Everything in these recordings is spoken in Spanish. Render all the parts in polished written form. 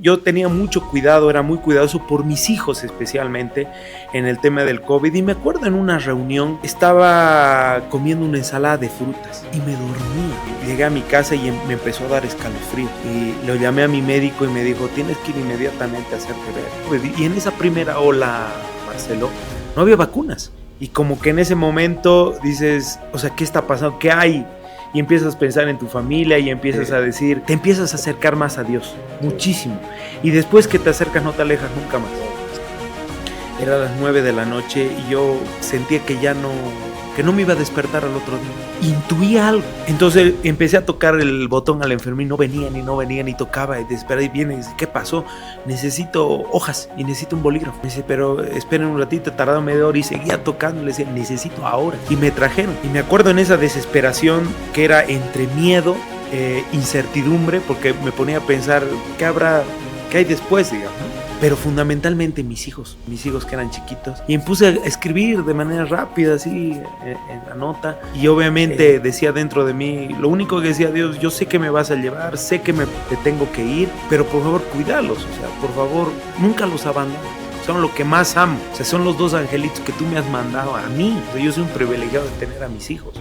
Yo tenía mucho cuidado, era muy cuidadoso por mis hijos especialmente en el tema del COVID. Y me acuerdo en una reunión, estaba comiendo una ensalada de frutas y me dormí. Llegué a mi casa y me empezó a dar escalofrío. Y lo llamé a mi médico y me dijo, tienes que ir inmediatamente a hacerte ver. Y en esa primera ola, Marcelo, no había vacunas. Y como que en ese momento dices, o sea, ¿qué está pasando? ¿Qué hay? Y empiezas a pensar en tu familia y empiezas a decir, te empiezas a acercar más a Dios, muchísimo. Y después que te acercas no te alejas nunca más. Era las 9 de la noche y yo sentía que no me iba a despertar al otro día. Intuía algo. Entonces empecé a tocar el botón al enfermo y no venían y tocaba y desesperaba y viene y dice, ¿qué pasó? Necesito hojas y necesito un bolígrafo. Me dice, pero esperen un ratito, tardaba media hora y seguía tocando. Le decía, necesito ahora. Y me trajeron. Y me acuerdo en esa desesperación que era entre miedo, incertidumbre, porque me ponía a pensar, ¿qué hay después, digamos? Pero fundamentalmente mis hijos que eran chiquitos. Y me puse a escribir de manera rápida, así, en la nota. Y obviamente decía dentro de mí, lo único que decía Dios, yo sé que me vas a llevar, sé que te tengo que ir, pero por favor, cuídalos. O sea, por favor, nunca los abandones. Son lo que más amo. O sea, son los dos angelitos que tú me has mandado a mí. O sea, yo soy un privilegiado de tener a mis hijos.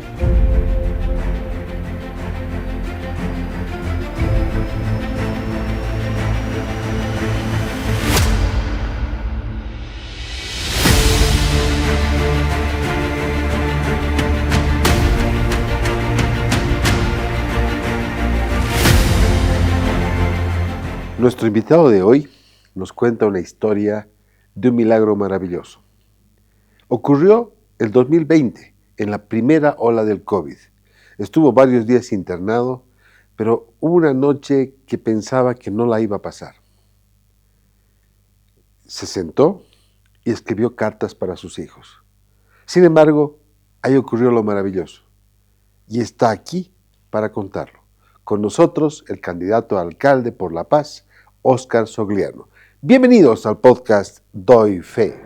Nuestro invitado de hoy nos cuenta una historia de un milagro maravilloso. Ocurrió el 2020, en la primera ola del COVID. Estuvo varios días internado, pero hubo una noche que pensaba que no la iba a pasar. Se sentó y escribió cartas para sus hijos. Sin embargo, ahí ocurrió lo maravilloso. Y está aquí para contarlo. Con nosotros, el candidato a alcalde por La Paz, Óscar Sogliano. Bienvenidos al podcast Doy Fe.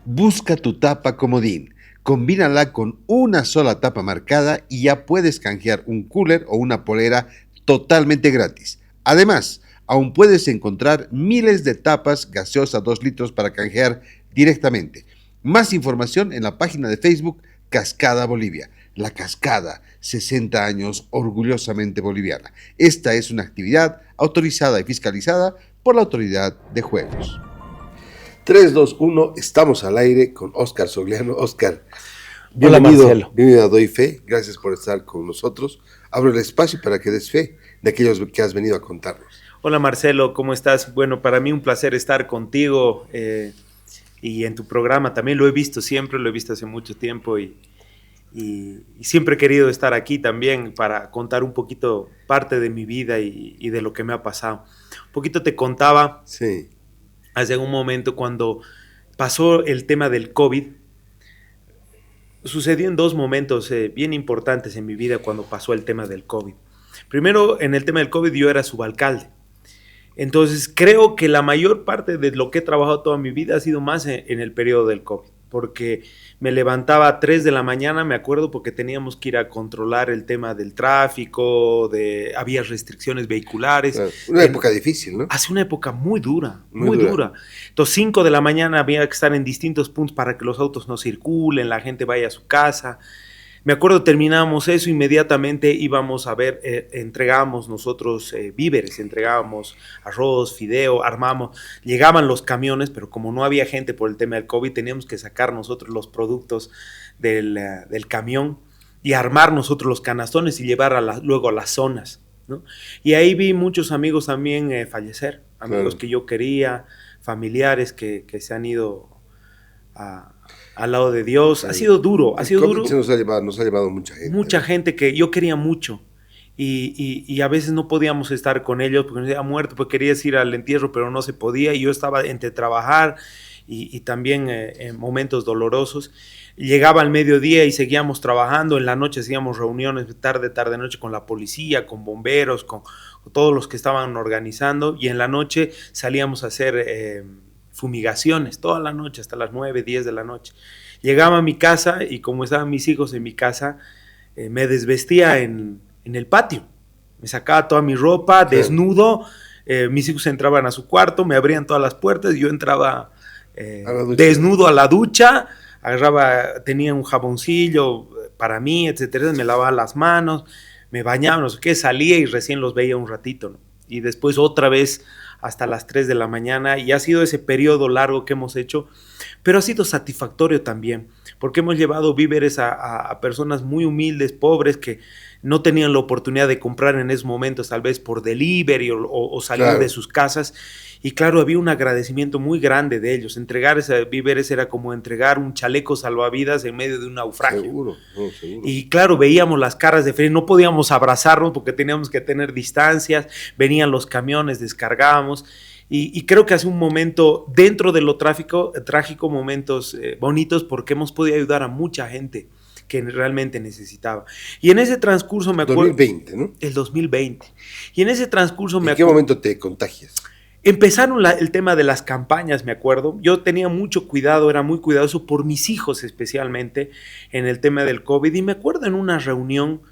Busca tu tapa comodín. Combínala con una sola tapa marcada y ya puedes canjear un cooler o una polera totalmente gratis. Además, aún puedes encontrar miles de tapas gaseosas 2 litros para canjear directamente. Más información en la página de Facebook Cascada Bolivia. La Cascada, 60 años orgullosamente boliviana. Esta es una actividad autorizada y fiscalizada por la Autoridad de Juegos. 3, 2, 1, estamos al aire con Óscar Sogliano. Óscar, bienvenido. Hola, Marcelo. Bienvenido a Doy Fe, gracias por estar con nosotros. Abro el espacio para que des fe de aquellos que has venido a contarnos. Hola Marcelo, ¿cómo estás? Bueno, para mí un placer estar contigo y en tu programa también. Lo he visto siempre, lo he visto hace mucho tiempo y siempre he querido estar aquí también para contar un poquito parte de mi vida y de lo que me ha pasado. Un poquito te contaba hace un momento cuando pasó el tema del COVID. Sucedió en 2 momentos bien importantes en mi vida cuando pasó el tema del COVID. Primero, en el tema del COVID yo era subalcalde. Entonces creo que la mayor parte de lo que he trabajado toda mi vida ha sido más en el periodo del COVID. Porque me levantaba a 3 de la mañana, me acuerdo, porque teníamos que ir a controlar el tema del tráfico, había restricciones vehiculares. Una época difícil, ¿no? Hace una época muy dura. Entonces 5 de la mañana había que estar en distintos puntos para que los autos no circulen, la gente vaya a su casa. Me acuerdo, terminábamos eso, inmediatamente íbamos a ver, entregábamos nosotros víveres, entregábamos arroz, fideo, armamos, llegaban los camiones, pero como no había gente por el tema del COVID, teníamos que sacar nosotros los productos del camión y armar nosotros los canastones y llevar luego a las zonas, ¿no? Y ahí vi muchos amigos también fallecer, amigos que yo quería, familiares que se han ido al lado de Dios. Ha sido duro, duro. Nos ha llevado mucha gente. Mucha gente que yo quería mucho y a veces no podíamos estar con ellos porque nos había muerto, porque querías ir al entierro pero no se podía y yo estaba entre trabajar y también en momentos dolorosos. Llegaba al mediodía y seguíamos trabajando, en la noche hacíamos reuniones tarde, noche con la policía, con bomberos, con todos los que estaban organizando y en la noche salíamos a hacer fumigaciones toda la noche, hasta las 9, 10 de la noche. Llegaba a mi casa y como estaban mis hijos en mi casa, me desvestía en el patio. Me sacaba toda mi ropa, desnudo, Mis hijos entraban a su cuarto, me abrían todas las puertas, yo entraba ducha. desnudo a la ducha, tenía un jaboncillo para mí, etcétera, me lavaba las manos, me bañaba, no sé qué, salía y recién los veía un ratito, ¿no? Y después otra vez hasta las 3 de la mañana, y ha sido ese periodo largo que hemos hecho, pero ha sido satisfactorio también, porque hemos llevado víveres a personas muy humildes, pobres, que no tenían la oportunidad de comprar en esos momentos, tal vez por delivery o salir Claro. de sus casas. Y claro, había un agradecimiento muy grande de ellos. Entregar ese víveres era como entregar un chaleco salvavidas en medio de un naufragio. Seguro, no, seguro. Y claro, veíamos las caras de feliz, no podíamos abrazarnos porque teníamos que tener distancias, venían los camiones, descargábamos. Y creo que hace un momento, dentro de lo trágico, momentos bonitos, porque hemos podido ayudar a mucha gente que realmente necesitaba. Y en ese transcurso me acuerdo... 2020, ¿no? El 2020. Y en ese transcurso ¿En qué momento te contagias? Empezaron el tema de las campañas, me acuerdo. Yo tenía mucho cuidado, era muy cuidadoso por mis hijos especialmente en el tema del COVID. Y me acuerdo en una reunión,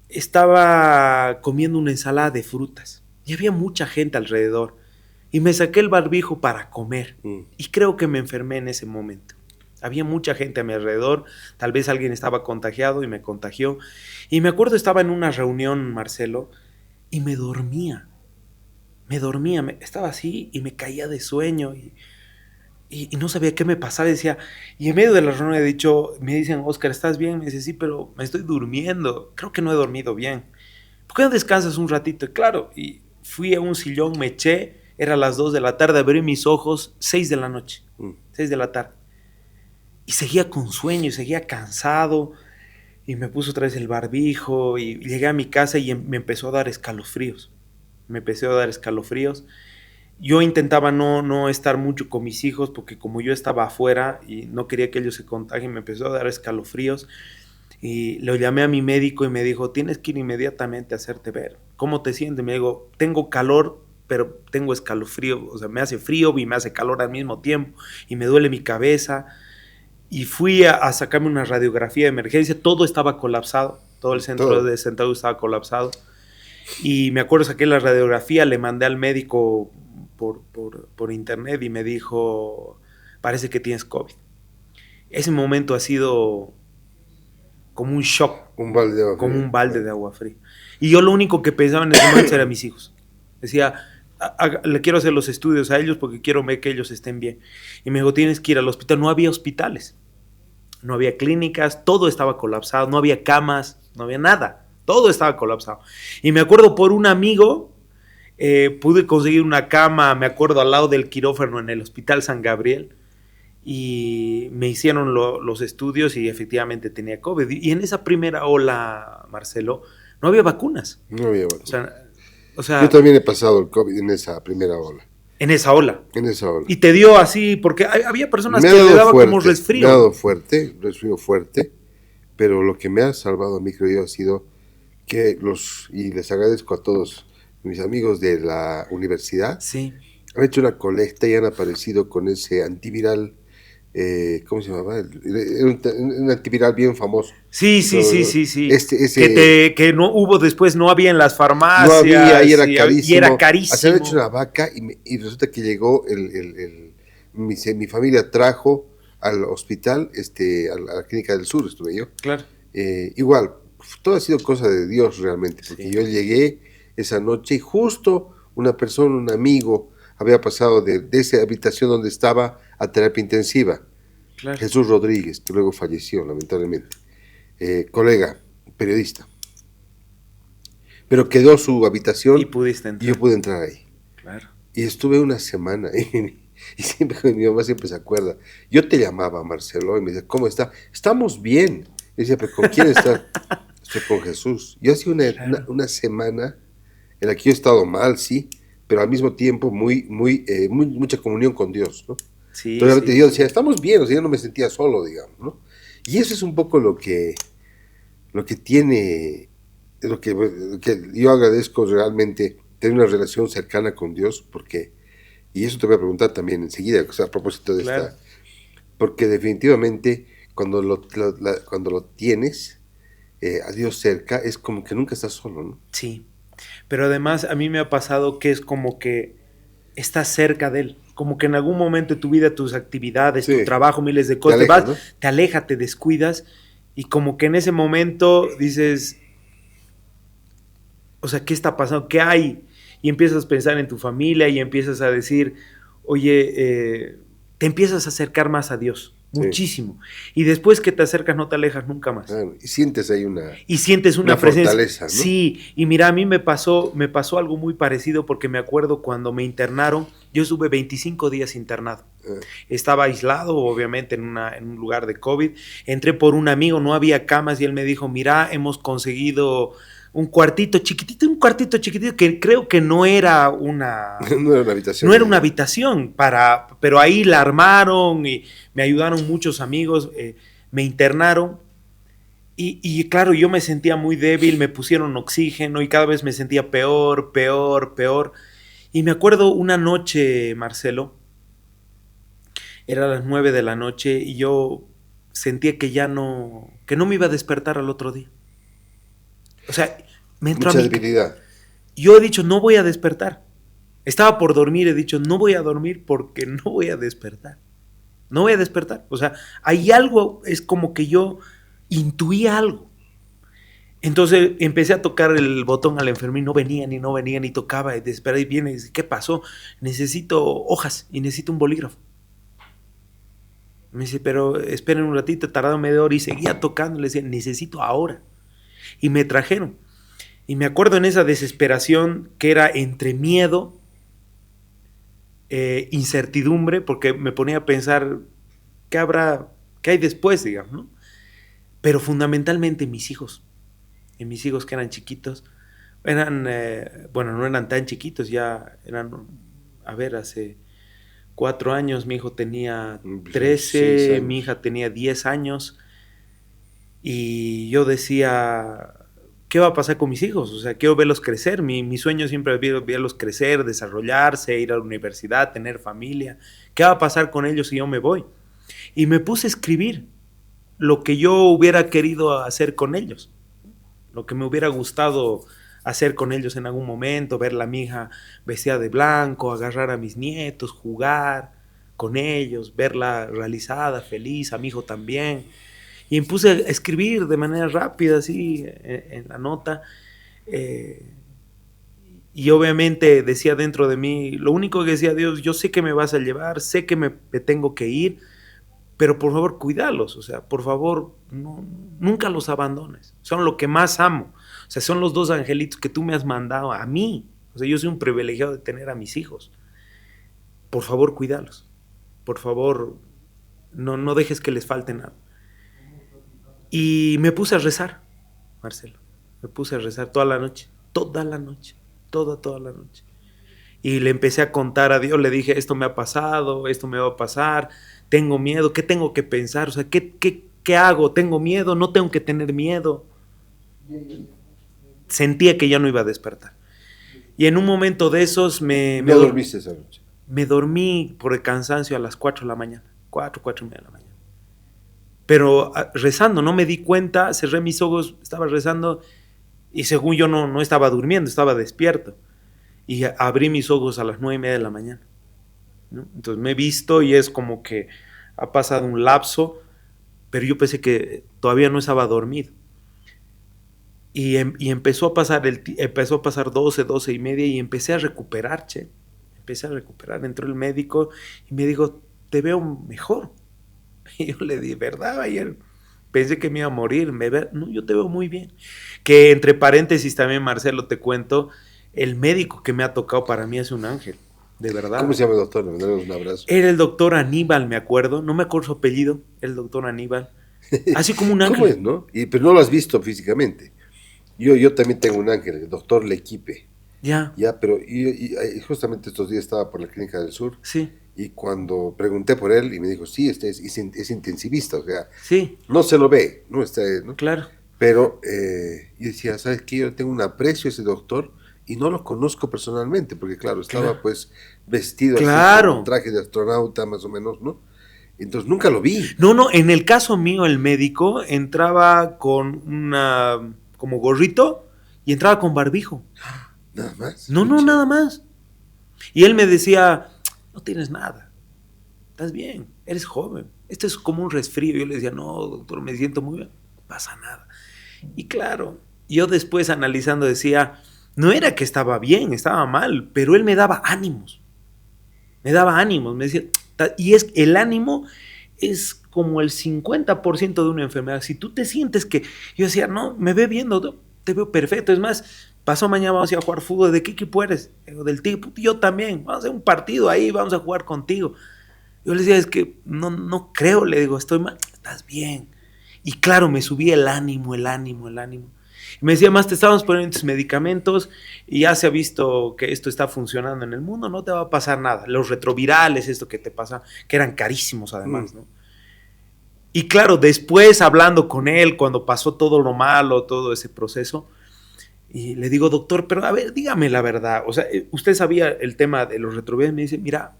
estaba comiendo una ensalada de frutas y había mucha gente alrededor. Y me saqué el barbijo para comer. Y creo que me enfermé en ese momento. Había mucha gente a mi alrededor, tal vez alguien estaba contagiado y me contagió. Y me acuerdo estaba en una reunión, Marcelo, y me dormía. Estaba así y me caía de sueño y no sabía qué me pasaba. Decía, y en medio de la reunión me dicen, Oscar, ¿estás bien? Me dice, sí, pero me estoy durmiendo. Creo que no he dormido bien. ¿Por qué no descansas un ratito? Y claro, y fui a un sillón, me eché, era las 2 de la tarde, abrí mis ojos, 6 de la noche, 6 de la tarde. Y seguía con sueño, y seguía cansado, y me puse otra vez el barbijo, y llegué a mi casa y me empezó a dar escalofríos. Yo intentaba no estar mucho con mis hijos, porque como yo estaba afuera y no quería que ellos se contagien, me empezó a dar escalofríos. Y lo llamé a mi médico y me dijo, tienes que ir inmediatamente a hacerte ver. ¿Cómo te sientes? Me dijo, tengo calor, pero tengo escalofrío, o sea, me hace frío y me hace calor al mismo tiempo, y me duele mi cabeza. Y fui a sacarme una radiografía de emergencia, todo estaba colapsado, todo el centro de Sentado estaba colapsado. Y me acuerdo, saqué la radiografía, le mandé al médico por internet y me dijo, parece que tienes COVID. Ese momento ha sido como un shock, un balde de agua fría. Y yo lo único que pensaba en ese momento era mis hijos. Decía, le quiero hacer los estudios a ellos porque quiero ver que ellos estén bien. Y me dijo, tienes que ir al hospital. No había hospitales, no había clínicas, todo estaba colapsado, no había camas, no había nada, todo estaba colapsado. Y me acuerdo por un amigo, pude conseguir una cama, me acuerdo, al lado del quirófano en el Hospital San Gabriel, y me hicieron los estudios y efectivamente tenía COVID. Y en esa primera ola, Marcelo, no había vacunas. No había vacunas. O sea, yo también he pasado el COVID en esa primera ola. En esa ola. Y te dio así, porque había personas que le daba como resfrío. Me ha dado resfrío fuerte, pero lo que me ha salvado a mí, creo yo, ha sido que y les agradezco a todos mis amigos de la universidad, sí, han hecho una colecta y han aparecido con ese antiviral, ¿cómo se llamaba? Un antiviral bien famoso. Sí. Que no hubo después, no había en las farmacias. No había, y era carísimo. Y era carísimo. Se han hecho una vaca y resulta que llegó mi familia trajo al hospital, a la Clínica del Sur, estuve yo. Claro. Igual, todo ha sido cosa de Dios realmente, porque yo llegué esa noche y justo una persona, un amigo, había pasado de esa habitación donde estaba a terapia intensiva. Claro. Jesús Rodríguez, que luego falleció, lamentablemente. Colega, periodista. Pero quedó su habitación y pudiste entrar. Y yo pude entrar ahí. Claro. Y estuve una semana y siempre mi mamá siempre se acuerda. Yo te llamaba, Marcelo, y me decía, ¿cómo está? Estamos bien. Y decía, ¿pero con quién está? Estoy con Jesús. Yo hacía una semana en la que yo he estado mal, sí, pero al mismo tiempo mucha comunión con Dios, ¿no? Sí. Entonces yo decía, estamos bien, o sea, yo no me sentía solo, digamos, ¿no? Y eso es un poco lo que tiene, lo que yo agradezco realmente, tener una relación cercana con Dios, porque, y eso te voy a preguntar también enseguida, o sea, a propósito de esta, porque definitivamente cuando lo tienes a Dios cerca, es como que nunca estás solo, ¿no? Sí. Pero además a mí me ha pasado que es como que estás cerca de él. Como que en algún momento de tu vida, tus actividades, tu trabajo, miles de cosas, te aleja, te descuidas. Y como que en ese momento dices, o sea, ¿qué está pasando? ¿Qué hay? Y empiezas a pensar en tu familia y empiezas a decir, oye, te empiezas a acercar más a Dios, muchísimo. Y después que te acercas no te alejas nunca más. Claro, y sientes ahí una presencia. Fortaleza, ¿no? Sí, y mira, a mí me pasó algo muy parecido porque me acuerdo cuando me internaron, yo estuve 25 días internado. Estaba aislado, obviamente, en un lugar de COVID. Entré por un amigo, no había camas y él me dijo, mira, hemos conseguido un cuartito chiquitito que creo que no era una habitación. No era una habitación, pero ahí la armaron y me ayudaron muchos amigos, me internaron y claro, yo me sentía muy débil, me pusieron oxígeno y cada vez me sentía peor. Y me acuerdo una noche, Marcelo, era las 9 de la noche y yo sentía que no me iba a despertar al otro día. O sea, me entró mucha debilidad. Yo he dicho, no voy a despertar. Estaba por dormir, he dicho, no voy a dormir porque no voy a despertar. No voy a despertar. O sea, hay algo, es como que yo intuía algo. Entonces empecé a tocar el botón al enfermero y no venía, ni tocaba, y desesperado, y viene y dice, ¿qué pasó? Necesito hojas y necesito un bolígrafo. Me dice, pero esperen un ratito, tardaron media hora y seguía tocando, le decía, necesito ahora. Y me trajeron. Y me acuerdo en esa desesperación que era entre miedo, incertidumbre, porque me ponía a pensar qué hay después, digamos, ¿no? Pero fundamentalmente mis hijos que eran chiquitos, no eran tan chiquitos, ya eran, hace 4 años, mi hijo tenía 13, mi hija tenía 10 años, y yo decía, ¿qué va a pasar con mis hijos? O sea, quiero verlos crecer. Mi sueño siempre es verlos crecer, desarrollarse, ir a la universidad, tener familia. ¿Qué va a pasar con ellos si yo me voy? Y me puse a escribir lo que yo hubiera querido hacer con ellos, lo que me hubiera gustado hacer con ellos en algún momento, ver a mi hija vestida de blanco, agarrar a mis nietos, jugar con ellos, verla realizada, feliz, a mi hijo también. Y me puse a escribir de manera rápida, así, en la nota. Y obviamente decía dentro de mí, lo único que decía Dios, yo sé que me vas a llevar, sé que me tengo que ir, pero por favor, cuídalos. O sea, por favor, nunca los abandones. Son lo que más amo. O sea, son los 2 angelitos que tú me has mandado a mí. O sea, yo soy un privilegiado de tener a mis hijos. Por favor, cuídalos. Por favor, no dejes que les falte nada. Y me puse a rezar, Marcelo. Me puse a rezar toda la noche. Toda la noche. Y le empecé a contar a Dios. Le dije, esto me ha pasado, esto me va a pasar. Tengo miedo, ¿qué tengo que pensar? O sea, ¿qué hago? ¿Tengo miedo? ¿No tengo que tener miedo? Sentía que ya no iba a despertar. Y en un momento de esos ¿No dormiste esa noche? Me dormí por el cansancio a las 4 de la mañana. 4:30 de la mañana. Pero rezando, no me di cuenta, cerré mis ojos, estaba rezando y según yo no estaba durmiendo, estaba despierto. Y abrí mis ojos a las 9:30 de la mañana, ¿no? Entonces me he visto y es como que ha pasado un lapso, pero yo pensé que todavía no estaba dormido. Y empezó a pasar 12:30 y empecé a recuperar, Entró el médico y me dijo, te veo mejor. Y yo le dije, ¿verdad? Ayer pensé que me iba a morir. No, yo te veo muy bien. Que entre paréntesis también, Marcelo, te cuento, el médico que me ha tocado para mí es un ángel, de verdad. ¿Cómo se llama el doctor? Le mandamos un abrazo. Era el doctor Aníbal, me acuerdo. No me acuerdo su apellido, el doctor Aníbal. Así como un ángel. ¿Cómo es, no? Pero no lo has visto físicamente. Yo también tengo un ángel, el doctor Lequipe. Ya, pero y justamente estos días estaba por la Clínica del Sur. Sí. Y cuando pregunté por él, y me dijo, sí, es intensivista, o sea, sí, no se lo ve, ¿no? ¿no? Claro. Pero yo decía, ¿sabes qué? Yo tengo un aprecio a ese doctor y no lo conozco personalmente, porque claro, estaba pues vestido así, con un traje de astronauta más o menos, ¿no? Entonces nunca lo vi. No, en el caso mío, el médico entraba con como gorrito y entraba con barbijo. Nada más. No, Pucha. nada más. Y él me decía, no tienes nada, estás bien, eres joven, esto es como un resfrío. Yo le decía, no, doctor, me siento muy bien, no pasa nada. Y claro, yo después analizando decía, no era que estaba bien, estaba mal, pero él me daba ánimos, me decía, y es el ánimo es como el 50% de una enfermedad. Si tú te sientes que, yo decía, no, me ve viendo, te veo perfecto, es más, pasó mañana vamos a ir a jugar fútbol, ¿de qué equipo eres? Del Tigre, yo también, vamos a hacer un partido ahí, vamos a jugar contigo. Yo le decía, es que no creo, le digo, estoy mal, estás bien. Y claro, me subía el ánimo. Y me decía, más te estábamos poniendo tus medicamentos y ya se ha visto que esto está funcionando en el mundo, no te va a pasar nada. Los retrovirales, esto que te pasa, que eran carísimos además, ¿no? Y claro, después hablando con él, cuando pasó todo lo malo, todo ese proceso, y le digo, doctor, pero a ver, dígame la verdad. O sea, usted sabía el tema de los retrovirales. Me dice, mira,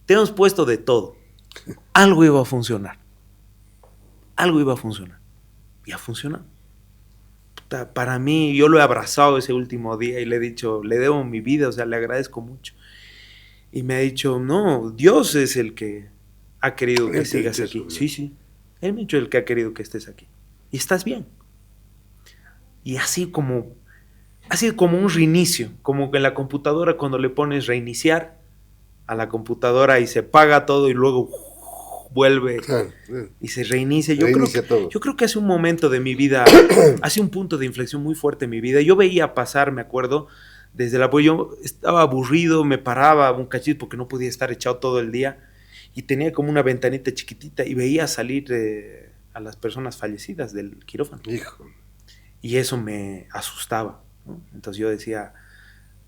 te hemos puesto de todo. Algo iba a funcionar. Algo iba a funcionar. Y ha funcionado. Para mí, yo lo he abrazado ese último día y le he dicho, le debo mi vida, o sea, le agradezco mucho. Y me ha dicho, no, Dios es el que ha querido que sigas aquí. Sí, sí. Él me ha dicho el que ha querido que estés aquí. Y estás bien. Y ha sido como un reinicio, como que en la computadora cuando le pones reiniciar a la computadora y se apaga todo y luego vuelve y se reinicia. Yo creo que hace un momento de mi vida, hace un punto de inflexión muy fuerte en mi vida. Yo veía pasar, me acuerdo, desde el apoyo, yo estaba aburrido, me paraba un cachito porque no podía estar echado todo el día y tenía como una ventanita chiquitita y veía salir a las personas fallecidas del quirófano. Hijo. Y eso me asustaba, ¿no? Entonces yo decía,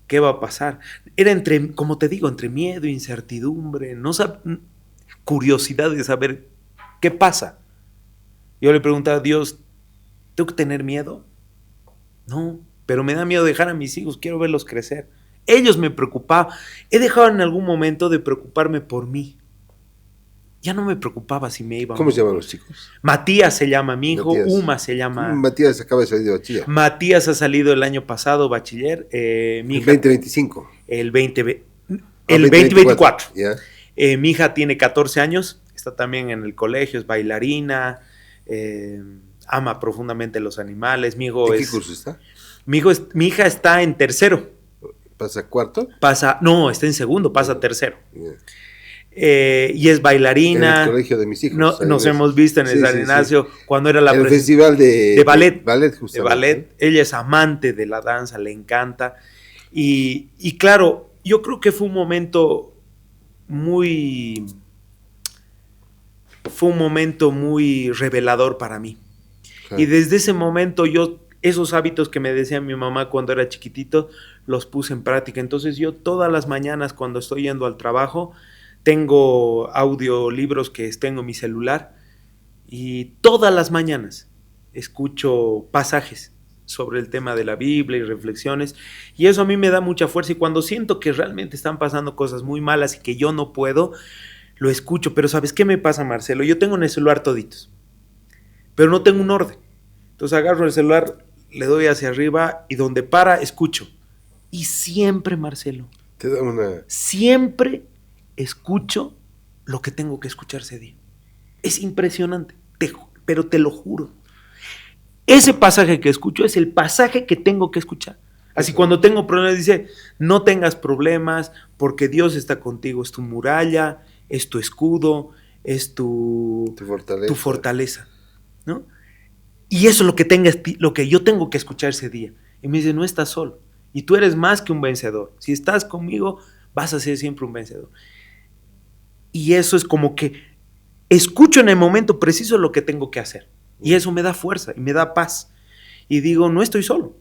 ¿qué va a pasar? Era como te digo, entre miedo, incertidumbre, curiosidad de saber qué pasa. Yo le preguntaba a Dios, ¿tengo que tener miedo? No, pero me da miedo dejar a mis hijos, quiero verlos crecer. Ellos me preocupaban. He dejado en algún momento de preocuparme por mí. Ya no me preocupaba si me iba. ¿Cómo se llaman los chicos? Matías se llama mi hijo, Matías. Uma se llama. Matías acaba de salir de bachiller. Matías ha salido el año pasado, bachiller. Mi hija, 2025. El 2024. Yeah. Mi hija tiene 14 años, está también en el colegio, es bailarina, ama profundamente los animales. Mi hijo ¿En qué curso está? Mi hija está en tercero. ¿Pasa cuarto? No, está en segundo, pasa tercero. Yeah. Y es bailarina. En el colegio de mis hijos. Nos hemos visto en el San Ignacio cuando era el festival de ballet. Justamente. De ballet. Ella es amante de la danza, le encanta. Y claro, yo creo que fue un momento muy revelador para mí. Claro. Y desde ese momento esos hábitos que me decía mi mamá cuando era chiquitito, los puse en práctica. Entonces yo todas las mañanas cuando estoy yendo al trabajo, tengo audiolibros que tengo en mi celular y todas las mañanas escucho pasajes sobre el tema de la Biblia y reflexiones, y eso a mí me da mucha fuerza. Y cuando siento que realmente están pasando cosas muy malas y que yo no puedo, lo escucho. Pero ¿sabes qué me pasa, Marcelo? Yo tengo en el celular toditos, pero no tengo un orden. Entonces agarro el celular, le doy hacia arriba y donde para, escucho. Y siempre, Marcelo, siempre escucho lo que tengo que escuchar ese día. Es impresionante, pero te lo juro. Ese pasaje que escucho es el pasaje que tengo que escuchar. Así cuando tengo problemas dice, no tengas problemas porque Dios está contigo, es tu muralla, es tu escudo, es tu fortaleza, ¿no? Y eso es lo que yo tengo que escuchar ese día. Y me dice, no estás solo, y tú eres más que un vencedor. Si estás conmigo, vas a ser siempre un vencedor. Y eso es como que escucho en el momento preciso lo que tengo que hacer. Y eso me da fuerza y me da paz. Y digo, no estoy solo.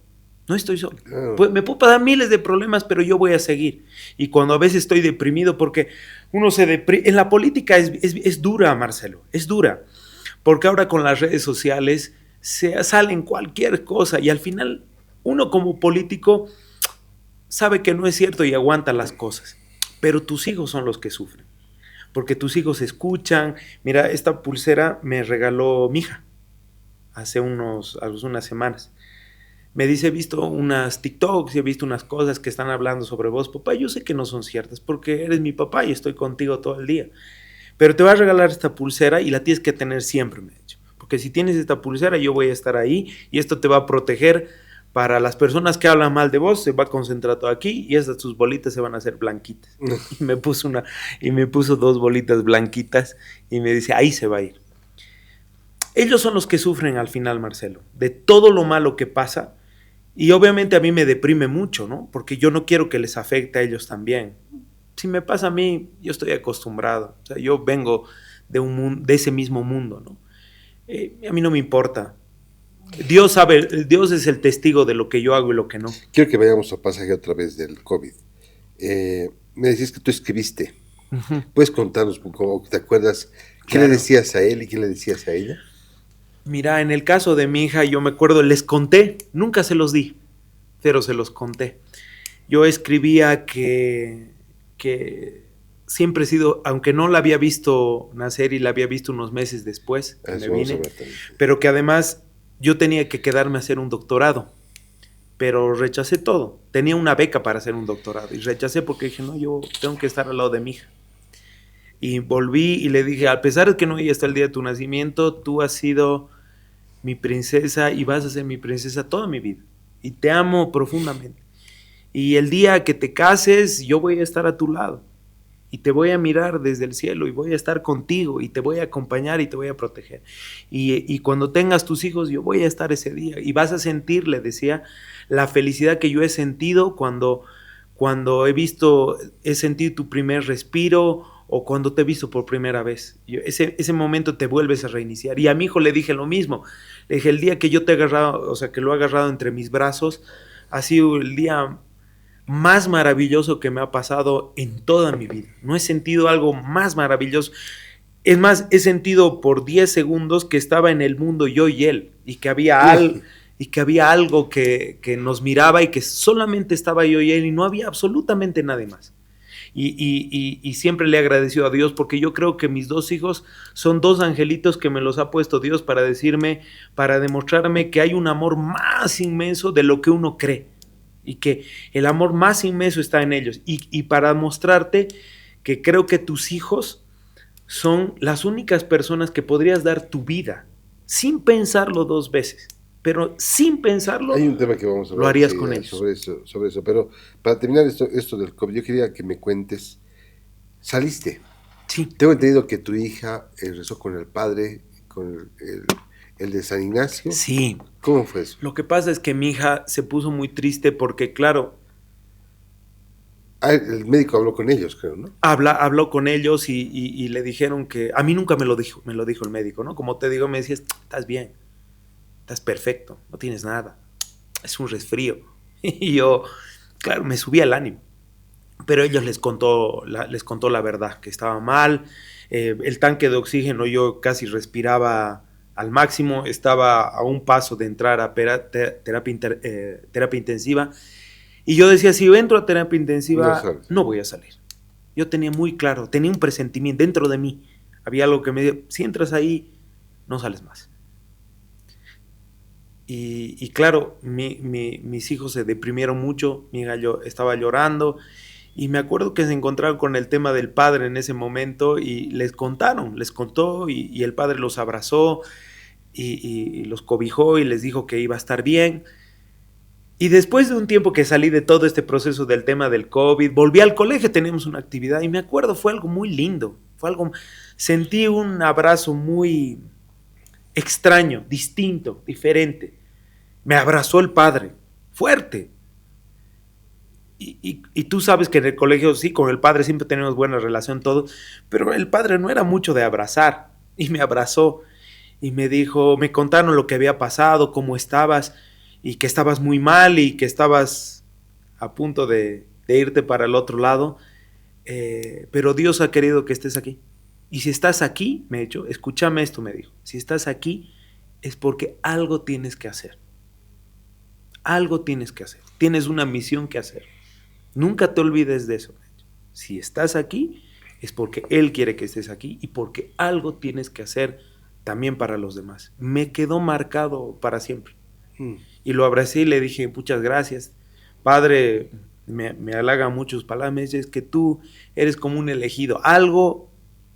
Me puedo pasar miles de problemas, pero yo voy a seguir. Y cuando a veces estoy deprimido, porque uno se deprime. En la política es dura, Marcelo, es dura. Porque ahora con las redes sociales salen cualquier cosa y al final uno como político sabe que no es cierto y aguanta las cosas. Pero tus hijos son los que sufren. Porque tus hijos escuchan. Mira, esta pulsera me regaló mi hija hace unas semanas. Me dice, he visto unas TikToks y he visto unas cosas que están hablando sobre vos, papá. Yo sé que no son ciertas porque eres mi papá y estoy contigo todo el día. Pero te voy a regalar esta pulsera y la tienes que tener siempre, me ha dicho. Porque si tienes esta pulsera, yo voy a estar ahí y esto te va a proteger para las personas que hablan mal de vos. Se va a concentrar todo aquí y esas tus bolitas se van a hacer blanquitas. Y me puso 2 bolitas blanquitas y me dice, ahí se va a ir. Ellos son los que sufren al final, Marcelo, de todo lo malo que pasa. Y obviamente a mí me deprime mucho, ¿no? Porque yo no quiero que les afecte a ellos también. Si me pasa a mí, yo estoy acostumbrado. O sea, yo vengo de ese mismo mundo, ¿no? A mí no me importa. Dios sabe, Dios es el testigo de lo que yo hago y lo que no. Quiero que vayamos al pasaje otra vez del COVID. Me decías que tú escribiste. Uh-huh. ¿Puedes contarnos un poco, te acuerdas, qué Claro. le decías a él y qué le decías a ella? Mira, en el caso de mi hija, yo me acuerdo, les conté, nunca se los di, pero se los conté. Yo escribía que siempre he sido, aunque no la había visto nacer y la había visto unos meses después, que me vine, pero que además yo tenía que quedarme a hacer un doctorado, pero rechacé todo. Tenía una beca para hacer un doctorado y rechacé porque dije, no, yo tengo que estar al lado de mi hija. Y volví y le dije, a pesar de que no llegué hasta el día de tu nacimiento, tú has sido mi princesa y vas a ser mi princesa toda mi vida. Y te amo profundamente. Y el día que te cases, yo voy a estar a tu lado. Y te voy a mirar desde el cielo y voy a estar contigo y te voy a acompañar y te voy a proteger. Y cuando tengas tus hijos, yo voy a estar ese día. Y vas a sentir, le decía, la felicidad que yo he sentido cuando he sentido tu primer respiro o cuando te he visto por primera vez. Ese momento te vuelves a reiniciar. Y a mi hijo le dije lo mismo. Le dije, el día que yo te he agarrado, o sea, que lo he agarrado entre mis brazos, ha sido el día más maravilloso que me ha pasado en toda mi vida. No he sentido algo más maravilloso. Es más, he sentido por 10 segundos que estaba en el mundo yo y él, y que había algo que nos miraba y que solamente estaba yo y él y no había absolutamente nadie más. Y siempre le he agradecido a Dios porque yo creo que mis 2 hijos son 2 angelitos que me los ha puesto Dios para decirme, para demostrarme que hay un amor más inmenso de lo que uno cree y que el amor más inmenso está en ellos y para mostrarte que creo que tus hijos son las únicas personas que podrías dar tu vida sin pensarlo 2 veces. Pero sin pensarlo, hay un tema que vamos a hablar, lo harías con ellos. Sobre eso. Pero para terminar esto del COVID, yo quería que me cuentes, saliste. Sí. Tengo entendido que tu hija rezó con el padre, con el de San Ignacio. Sí. ¿Cómo fue eso? Lo que pasa es que mi hija se puso muy triste porque, claro, el médico habló con ellos, creo, ¿no? Habló con ellos y le dijeron que, a mí nunca me lo dijo el médico, ¿no? Como te digo, me decía, estás bien. Estás perfecto, no tienes nada, es un resfrío. Y yo, claro, me subía el ánimo. Pero ellos les contó la verdad, que estaba mal. El tanque de oxígeno yo casi respiraba al máximo, estaba a un paso de entrar a terapia intensiva. Y yo decía, si yo entro a terapia intensiva, no voy a salir. Yo tenía muy claro, tenía un presentimiento dentro de mí. Había algo que me decía, si entras ahí, no sales más. Y claro, mis hijos se deprimieron mucho, mi hija estaba llorando y me acuerdo que se encontraron con el tema del padre en ese momento y les contó y el padre los abrazó y los cobijó y les dijo que iba a estar bien. Y después de un tiempo que salí de todo este proceso del tema del COVID, volví al colegio, teníamos una actividad y me acuerdo, fue algo muy lindo, sentí un abrazo muy extraño, distinto, diferente. Me abrazó el padre, fuerte. Y tú sabes que en el colegio, sí, con el padre siempre tenemos buena relación todos, pero el padre no era mucho de abrazar. Y me abrazó y me dijo, me contaron lo que había pasado, cómo estabas, y que estabas muy mal y que estabas a punto de irte para el otro lado, pero Dios ha querido que estés aquí. Y si estás aquí, me dijo, escúchame esto, me dijo, si estás aquí es porque algo tienes que hacer. Algo tienes que hacer. Tienes una misión que hacer. Nunca te olvides de eso. Si estás aquí, es porque Él quiere que estés aquí y porque algo tienes que hacer también para los demás. Me quedó marcado para siempre. Y lo abracé y le dije, muchas gracias. Padre, me halaga muchas palabras, me dice, es que tú eres como un elegido. Algo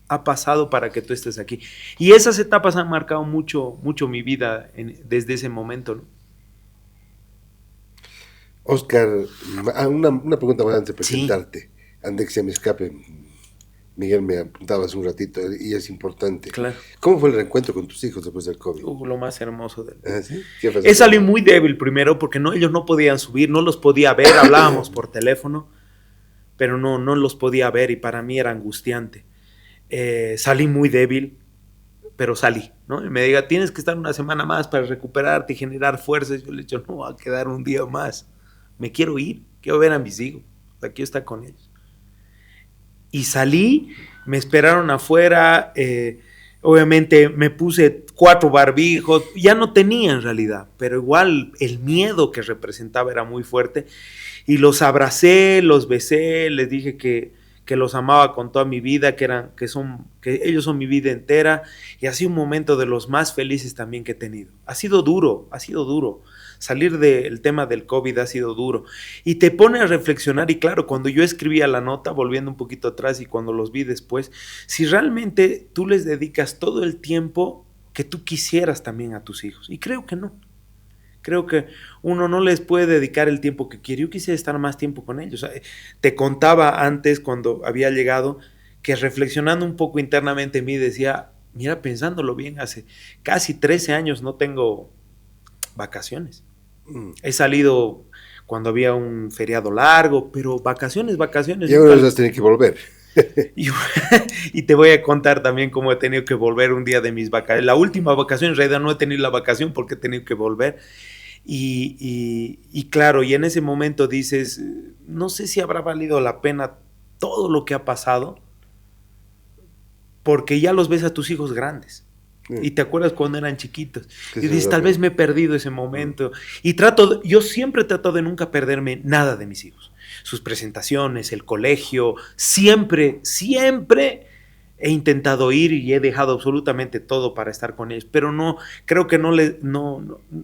ha pasado para que tú estés aquí. Y esas etapas han marcado mucho, mucho mi vida desde ese momento, ¿no? Oscar, una pregunta más antes de Sí, presentarte, antes de que se me escape. Miguel me apuntaba hace un ratito y es importante. claro. ¿Cómo fue el reencuentro con tus hijos después del COVID? Lo más hermoso del ¿Ah, mundo. sí? ¿Qué pasó He con salido ellos? muy débil primero porque no, ellos no podían subir, no los podía ver, hablábamos por teléfono, pero no los podía ver y para mí era angustiante. Salí muy débil, pero salí, ¿no? Y me diga, tienes que estar una semana más para recuperarte y generar fuerzas. Yo le he dicho, no, va a quedar un día más. Me quiero ir, quiero ver a mis hijos, quiero estar con ellos. Y salí, me esperaron afuera, obviamente me puse 4 barbijos, ya no tenía en realidad, pero igual el miedo que representaba era muy fuerte. Y los abracé, los besé, les dije que los amaba con toda mi vida, que ellos son mi vida entera, y ha sido un momento de los más felices también que he tenido. Ha sido duro, ha sido duro. Salir del tema del COVID ha sido duro. Y te pone a reflexionar, y claro, cuando yo escribía la nota, volviendo un poquito atrás y cuando los vi después, si realmente tú les dedicas todo el tiempo que tú quisieras también a tus hijos. Y creo que no. Creo que uno no les puede dedicar el tiempo que quiere. Yo quisiera estar más tiempo con ellos. Te contaba antes, cuando había llegado, que reflexionando un poco internamente en mí decía, mira, pensándolo bien, hace casi 13 años no tengo vacaciones. He salido cuando había un feriado largo, pero vacaciones, Y ahora vas a tener que volver. y, y te voy a contar también cómo he tenido que volver un día de mis vacaciones. La última vacación, en realidad no he tenido la vacación porque he tenido que volver. Y claro, y en ese momento dices, no sé si habrá valido la pena todo lo que ha pasado, porque ya los ves a tus hijos grandes. Y te acuerdas cuando eran chiquitos. Sí, Y dices, tal vez me he perdido ese momento. Y yo siempre trato de nunca perderme nada de mis hijos. Sus presentaciones, el colegio, siempre, siempre he intentado ir y he dejado absolutamente todo para estar con ellos, pero no, creo que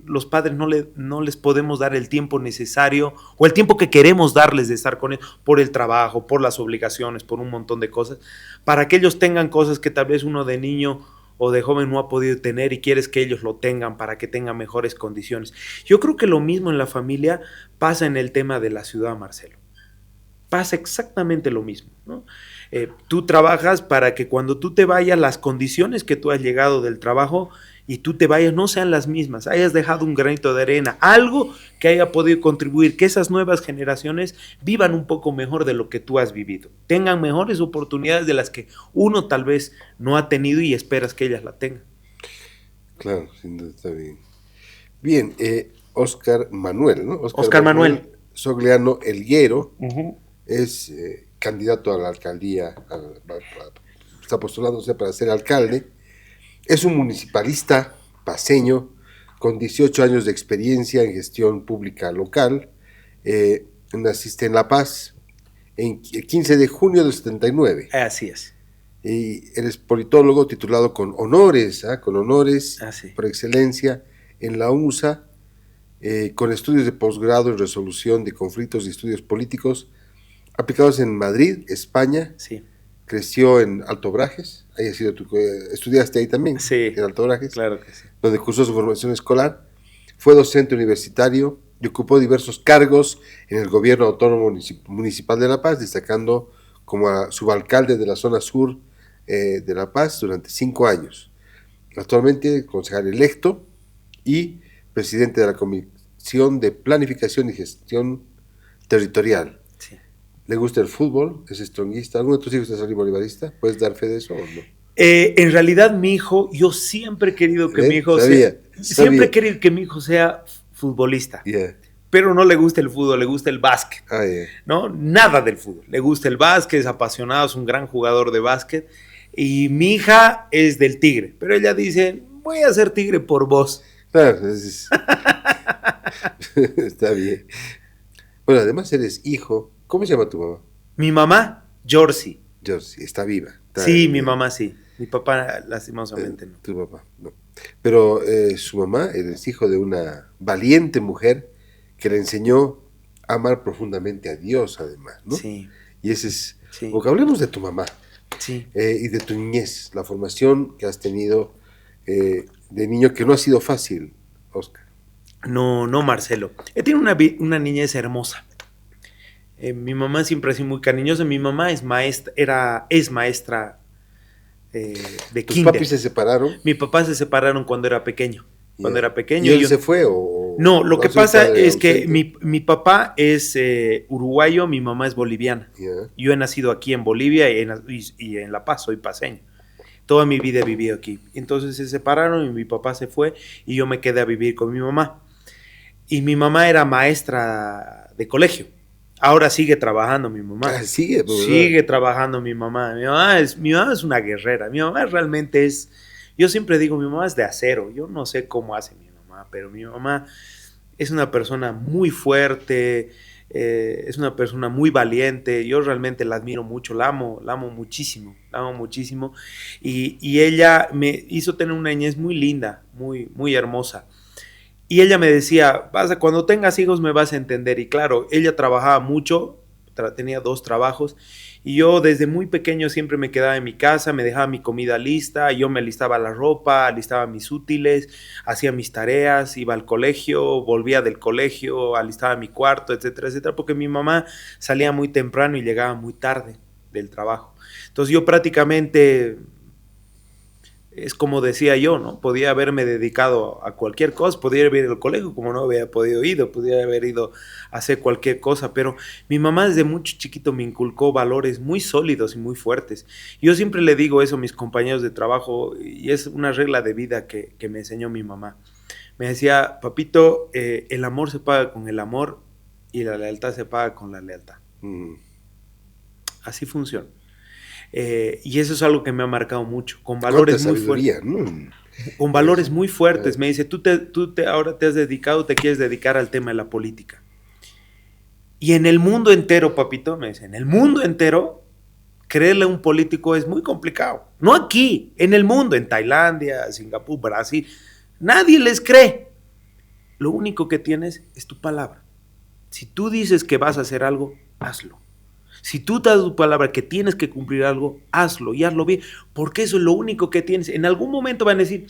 los padres no les podemos dar el tiempo necesario o el tiempo que queremos darles de estar con ellos por el trabajo, por las obligaciones, por un montón de cosas, para que ellos tengan cosas que tal vez uno de niño o de joven no ha podido tener y quieres que ellos lo tengan para que tengan mejores condiciones. Yo creo que lo mismo en la familia pasa en el tema de la ciudad, Marcelo. Pasa exactamente lo mismo, ¿no? Tú trabajas para que cuando tú te vayas, las condiciones que tú has llegado del trabajo y tú te vayas no sean las mismas, hayas dejado un granito de arena, algo que haya podido contribuir, que esas nuevas generaciones vivan un poco mejor de lo que tú has vivido, tengan mejores oportunidades de las que uno tal vez no ha tenido y esperas que ellas la tengan. Claro, sin duda está bien. Bien, Oscar Manuel, ¿no? Oscar Manuel. Sogliano Elguero es candidato a la alcaldía, está postulándose para ser alcalde. Es un municipalista paceño con 18 años de experiencia en gestión pública local. Naciste en La Paz el 15 de junio del 79. Así es. Y eres politólogo titulado con honores, Así. por excelencia en la UNSA, con estudios de posgrado en resolución de conflictos y estudios políticos aplicados en Madrid, España. Sí. Creció en Alto Brajes, estudiaste ahí también, Sí, en Alto Brajes, claro que sí. donde cursó su formación escolar. Fue docente universitario y ocupó diversos cargos en el gobierno autónomo municipal de La Paz, destacando como subalcalde de la zona sur de La Paz durante 5 años. Actualmente concejal electo y presidente de la Comisión de Planificación y Gestión Territorial. Sí. ¿Le gusta el fútbol? ¿Es stronguista? ¿Alguno de tus hijos es bolivarista? ¿Puedes dar fe de eso o no? En realidad mi hijo, yo siempre he querido que mi hijo siempre he querido que mi hijo sea futbolista. Yeah. Pero no le gusta el fútbol, le gusta el básquet. Yeah. ¿No? Nada del fútbol. Le gusta el básquet, es apasionado, es un gran jugador de básquet. Y mi hija es del Tigre, pero ella dice, voy a ser Tigre por vos. Claro, está bien. Bueno, además eres hijo. ¿Cómo se llama tu mamá? Mi mamá, Jorsey. Jorsey, está viva. Sí, mi mamá sí. Mi papá, lastimosamente, no. Tu papá, no. Pero su mamá es hijo de una valiente mujer que le enseñó a amar profundamente a Dios, además, ¿no? Sí, Y ese es... sí, Porque hablemos de tu mamá sí. y de tu niñez, la formación que has tenido de niño, que no ha sido fácil, Oscar. No, no, Marcelo. He tenido una niñez hermosa. Mi mamá siempre ha sido muy cariñosa. Mi mamá es maestra de ¿Tus kinder. papis se separaron? Mi papá se separaron cuando era pequeño. Cuando Ya. era pequeño. ¿Y él se fue o...? No, lo ¿o que ha sido pasa padre es que ausente? mi papá es uruguayo, mi mamá es boliviana. Ya. Yo he nacido aquí en Bolivia y en La Paz, soy paseño. Toda mi vida he vivido aquí. Entonces se separaron y mi papá se fue y yo me quedé a vivir con mi mamá. Y mi mamá era maestra de colegio. Ahora sigue trabajando mi mamá. Ah, sigue, pues, Sigue trabajando mi mamá. Mi mamá es una guerrera. Mi mamá realmente es... Yo siempre digo, mi mamá es de acero. Yo no sé cómo hace mi mamá, pero mi mamá es una persona muy fuerte, es una persona muy valiente. Yo realmente la admiro mucho, la amo muchísimo, la amo muchísimo. Y ella me hizo tener una niñez muy linda, muy, muy hermosa. Y ella me decía, cuando tengas hijos me vas a entender. Y claro, ella trabajaba mucho, tenía 2 trabajos. Y yo desde muy pequeño siempre me quedaba en mi casa, me dejaba mi comida lista, yo me alistaba la ropa, alistaba mis útiles, hacía mis tareas, iba al colegio, volvía del colegio, alistaba mi cuarto, etcétera, etcétera, porque mi mamá salía muy temprano y llegaba muy tarde del trabajo. Entonces yo prácticamente... Es como decía yo, ¿no? Podía haberme dedicado a cualquier cosa, podía haber ido al colegio como no había podido ir, podía haber ido a hacer cualquier cosa, pero mi mamá desde mucho chiquito me inculcó valores muy sólidos y muy fuertes. Yo siempre le digo eso a mis compañeros de trabajo y es una regla de vida que me enseñó mi mamá. Me decía, papito, el amor se paga con el amor y la lealtad se paga con la lealtad. Así funciona. Y eso es algo que me ha marcado mucho, con valores muy fuertes. ¿No? Con valores muy fuertes. Me dice, ahora te has dedicado, te quieres dedicar al tema de la política. Y en el mundo entero, papito, me dice, en el mundo entero, creerle a un político es muy complicado. No aquí, en el mundo, en Tailandia, Singapur, Brasil, nadie les cree. Lo único que tienes es tu palabra. Si tú dices que vas a hacer algo, hazlo. Si tú te das tu palabra que tienes que cumplir algo, hazlo y hazlo bien, porque eso es lo único que tienes. En algún momento van a decir,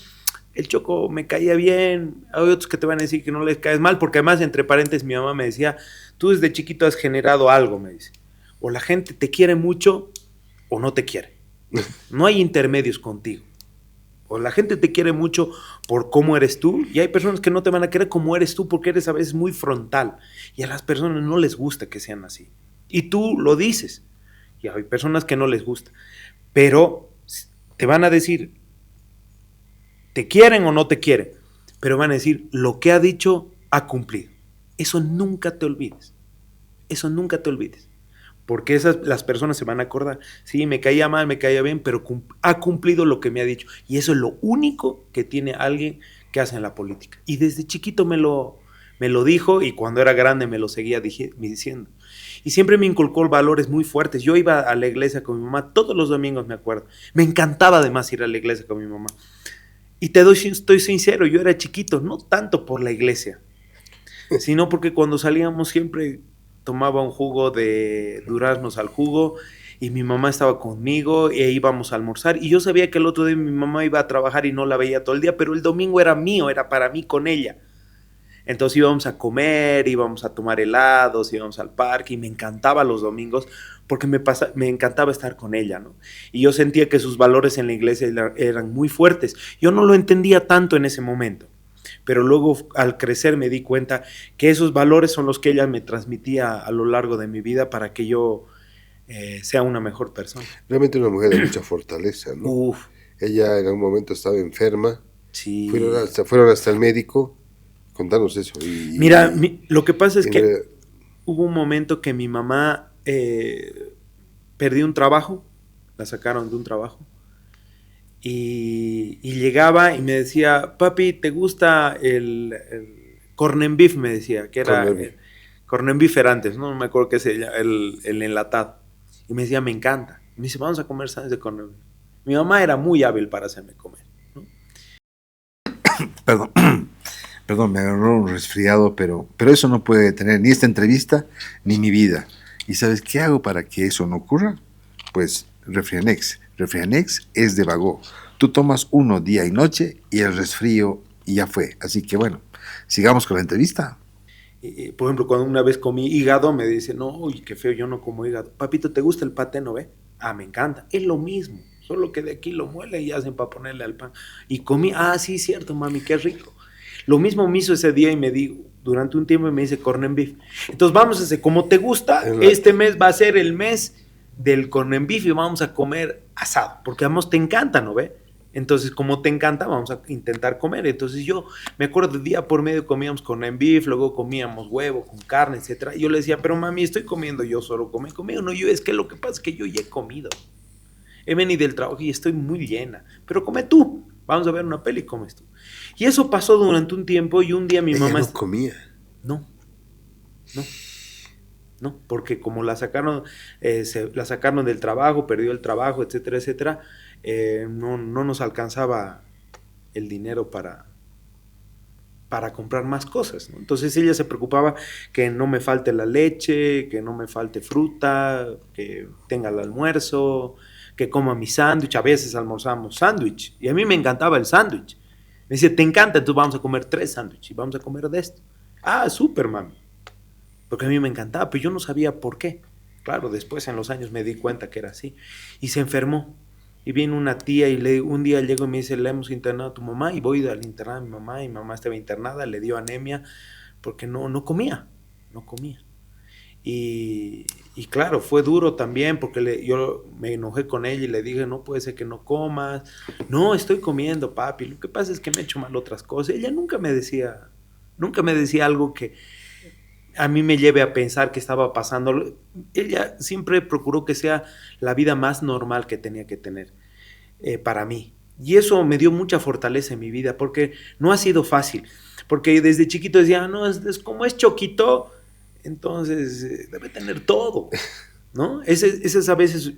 el Choco me caía bien, hay otros que te van a decir que no les caes mal, porque además, entre paréntesis, mi mamá me decía, tú desde chiquito has generado algo, me dice. O la gente te quiere mucho o no te quiere. No hay intermedios contigo. O la gente te quiere mucho por cómo eres tú, y hay personas que no te van a querer como eres tú, porque eres a veces muy frontal, y a las personas no les gusta que sean así. Y tú lo dices. Y hay personas que no les gusta. Pero te van a decir, te quieren o no te quieren. Pero van a decir, lo que ha dicho ha cumplido. Eso nunca te olvides. Eso nunca te olvides. Porque las personas se van a acordar. Sí, me caía mal, me caía bien, pero ha cumplido lo que me ha dicho. Y eso es lo único que tiene alguien que hace en la política. Y desde chiquito me lo dijo, y cuando era grande me lo seguía diciendo. Y siempre me inculcó valores muy fuertes. Yo iba a la iglesia con mi mamá todos los domingos, me acuerdo. Me encantaba además ir a la iglesia con mi mamá. Y estoy sincero, yo era chiquito, no tanto por la iglesia, sino porque cuando salíamos siempre tomaba un jugo de duraznos al jugo y mi mamá estaba conmigo e íbamos a almorzar. Y yo sabía que el otro día mi mamá iba a trabajar y no la veía todo el día, pero el domingo era mío, era para mí con ella. Entonces íbamos a comer, íbamos a tomar helados, íbamos al parque y me encantaba los domingos porque me encantaba estar con ella, ¿no? Y yo sentía que sus valores en la iglesia eran muy fuertes. Yo no lo entendía tanto en ese momento, pero luego al crecer me di cuenta que esos valores son los que ella me transmitía a lo largo de mi vida para que yo sea una mejor persona. Realmente una mujer de mucha fortaleza, ¿no? Uf. Ella en algún momento estaba enferma, Sí. fueron hasta el médico. Contanos eso. Mira, lo que pasa es que hubo un momento que mi mamá perdió un trabajo, la sacaron de un trabajo, y llegaba y me decía, papi, ¿te gusta el corned beef? Me decía, que era corned beef era antes, no me acuerdo qué es el enlatado. Y me decía, me encanta. Y me dice, vamos a comer sándwich de corned beef. Mi mamá era muy hábil para hacerme comer, ¿no? Perdón, perdón, me agarró un resfriado, pero eso no puede detener ni esta entrevista ni mi vida. ¿Y sabes qué hago para que eso no ocurra? Pues Refrianex. Refrianex es de Bagó. Tú tomas uno día y noche y el resfrío y ya fue. Así que bueno, sigamos con la entrevista. Por ejemplo, cuando una vez comí hígado, me dice, no, uy, qué feo, yo no como hígado. Papito, ¿te gusta el paté, no ve? Ah, me encanta. Es lo mismo, solo que de aquí lo muelen y hacen para ponerle al pan. Y comí, sí, cierto, mami, qué rico. Lo mismo me hizo ese día y me dijo, durante un tiempo me dice corned beef. Entonces vamos a hacer, como te gusta, este mes va a ser el mes del corned beef y vamos a comer asado, porque además te encanta, ¿no ve? Entonces, como te encanta, vamos a intentar comer. Entonces yo me acuerdo de día por medio comíamos corned beef, luego comíamos huevo con carne, etcétera. Y yo le decía, pero mami, estoy comiendo yo solo, come conmigo. No, yo, es que lo que pasa es que yo ya he comido. He venido del trabajo y estoy muy llena. Pero come tú. Vamos a ver una peli y comes tú. Y eso pasó durante un tiempo y un día mi mamá... no comía. No, porque como la sacaron del trabajo, perdió el trabajo, etcétera, etcétera, no nos alcanzaba el dinero para comprar más cosas, ¿no? Entonces ella se preocupaba que no me falte la leche, que no me falte fruta, que tenga el almuerzo, que coma mi sándwich. A veces almorzamos sándwich y a mí me encantaba el sándwich. Me dice, ¿te encanta? Entonces vamos a comer 3 sándwiches y vamos a comer de esto. Súper, mami. Porque a mí me encantaba, pero yo no sabía por qué. Claro, después en los años me di cuenta que era así. Y se enfermó. Y viene una tía y un día llego y me dice, le hemos internado a tu mamá. Y voy al internado a mi mamá. Y mi mamá estaba internada, le dio anemia porque no comía. Y claro, fue duro también porque yo me enojé con ella y le dije, no puede ser que no comas. No, estoy comiendo, papi. Lo que pasa es que me he hecho mal otras cosas. Ella nunca me decía algo que a mí me lleve a pensar que estaba pasando. Ella siempre procuró que sea la vida más normal que tenía que tener para mí. Y eso me dio mucha fortaleza en mi vida, porque no ha sido fácil. Porque desde chiquito decía, no, es como es Choquito, entonces debe tener todo, ¿no? Ese es a veces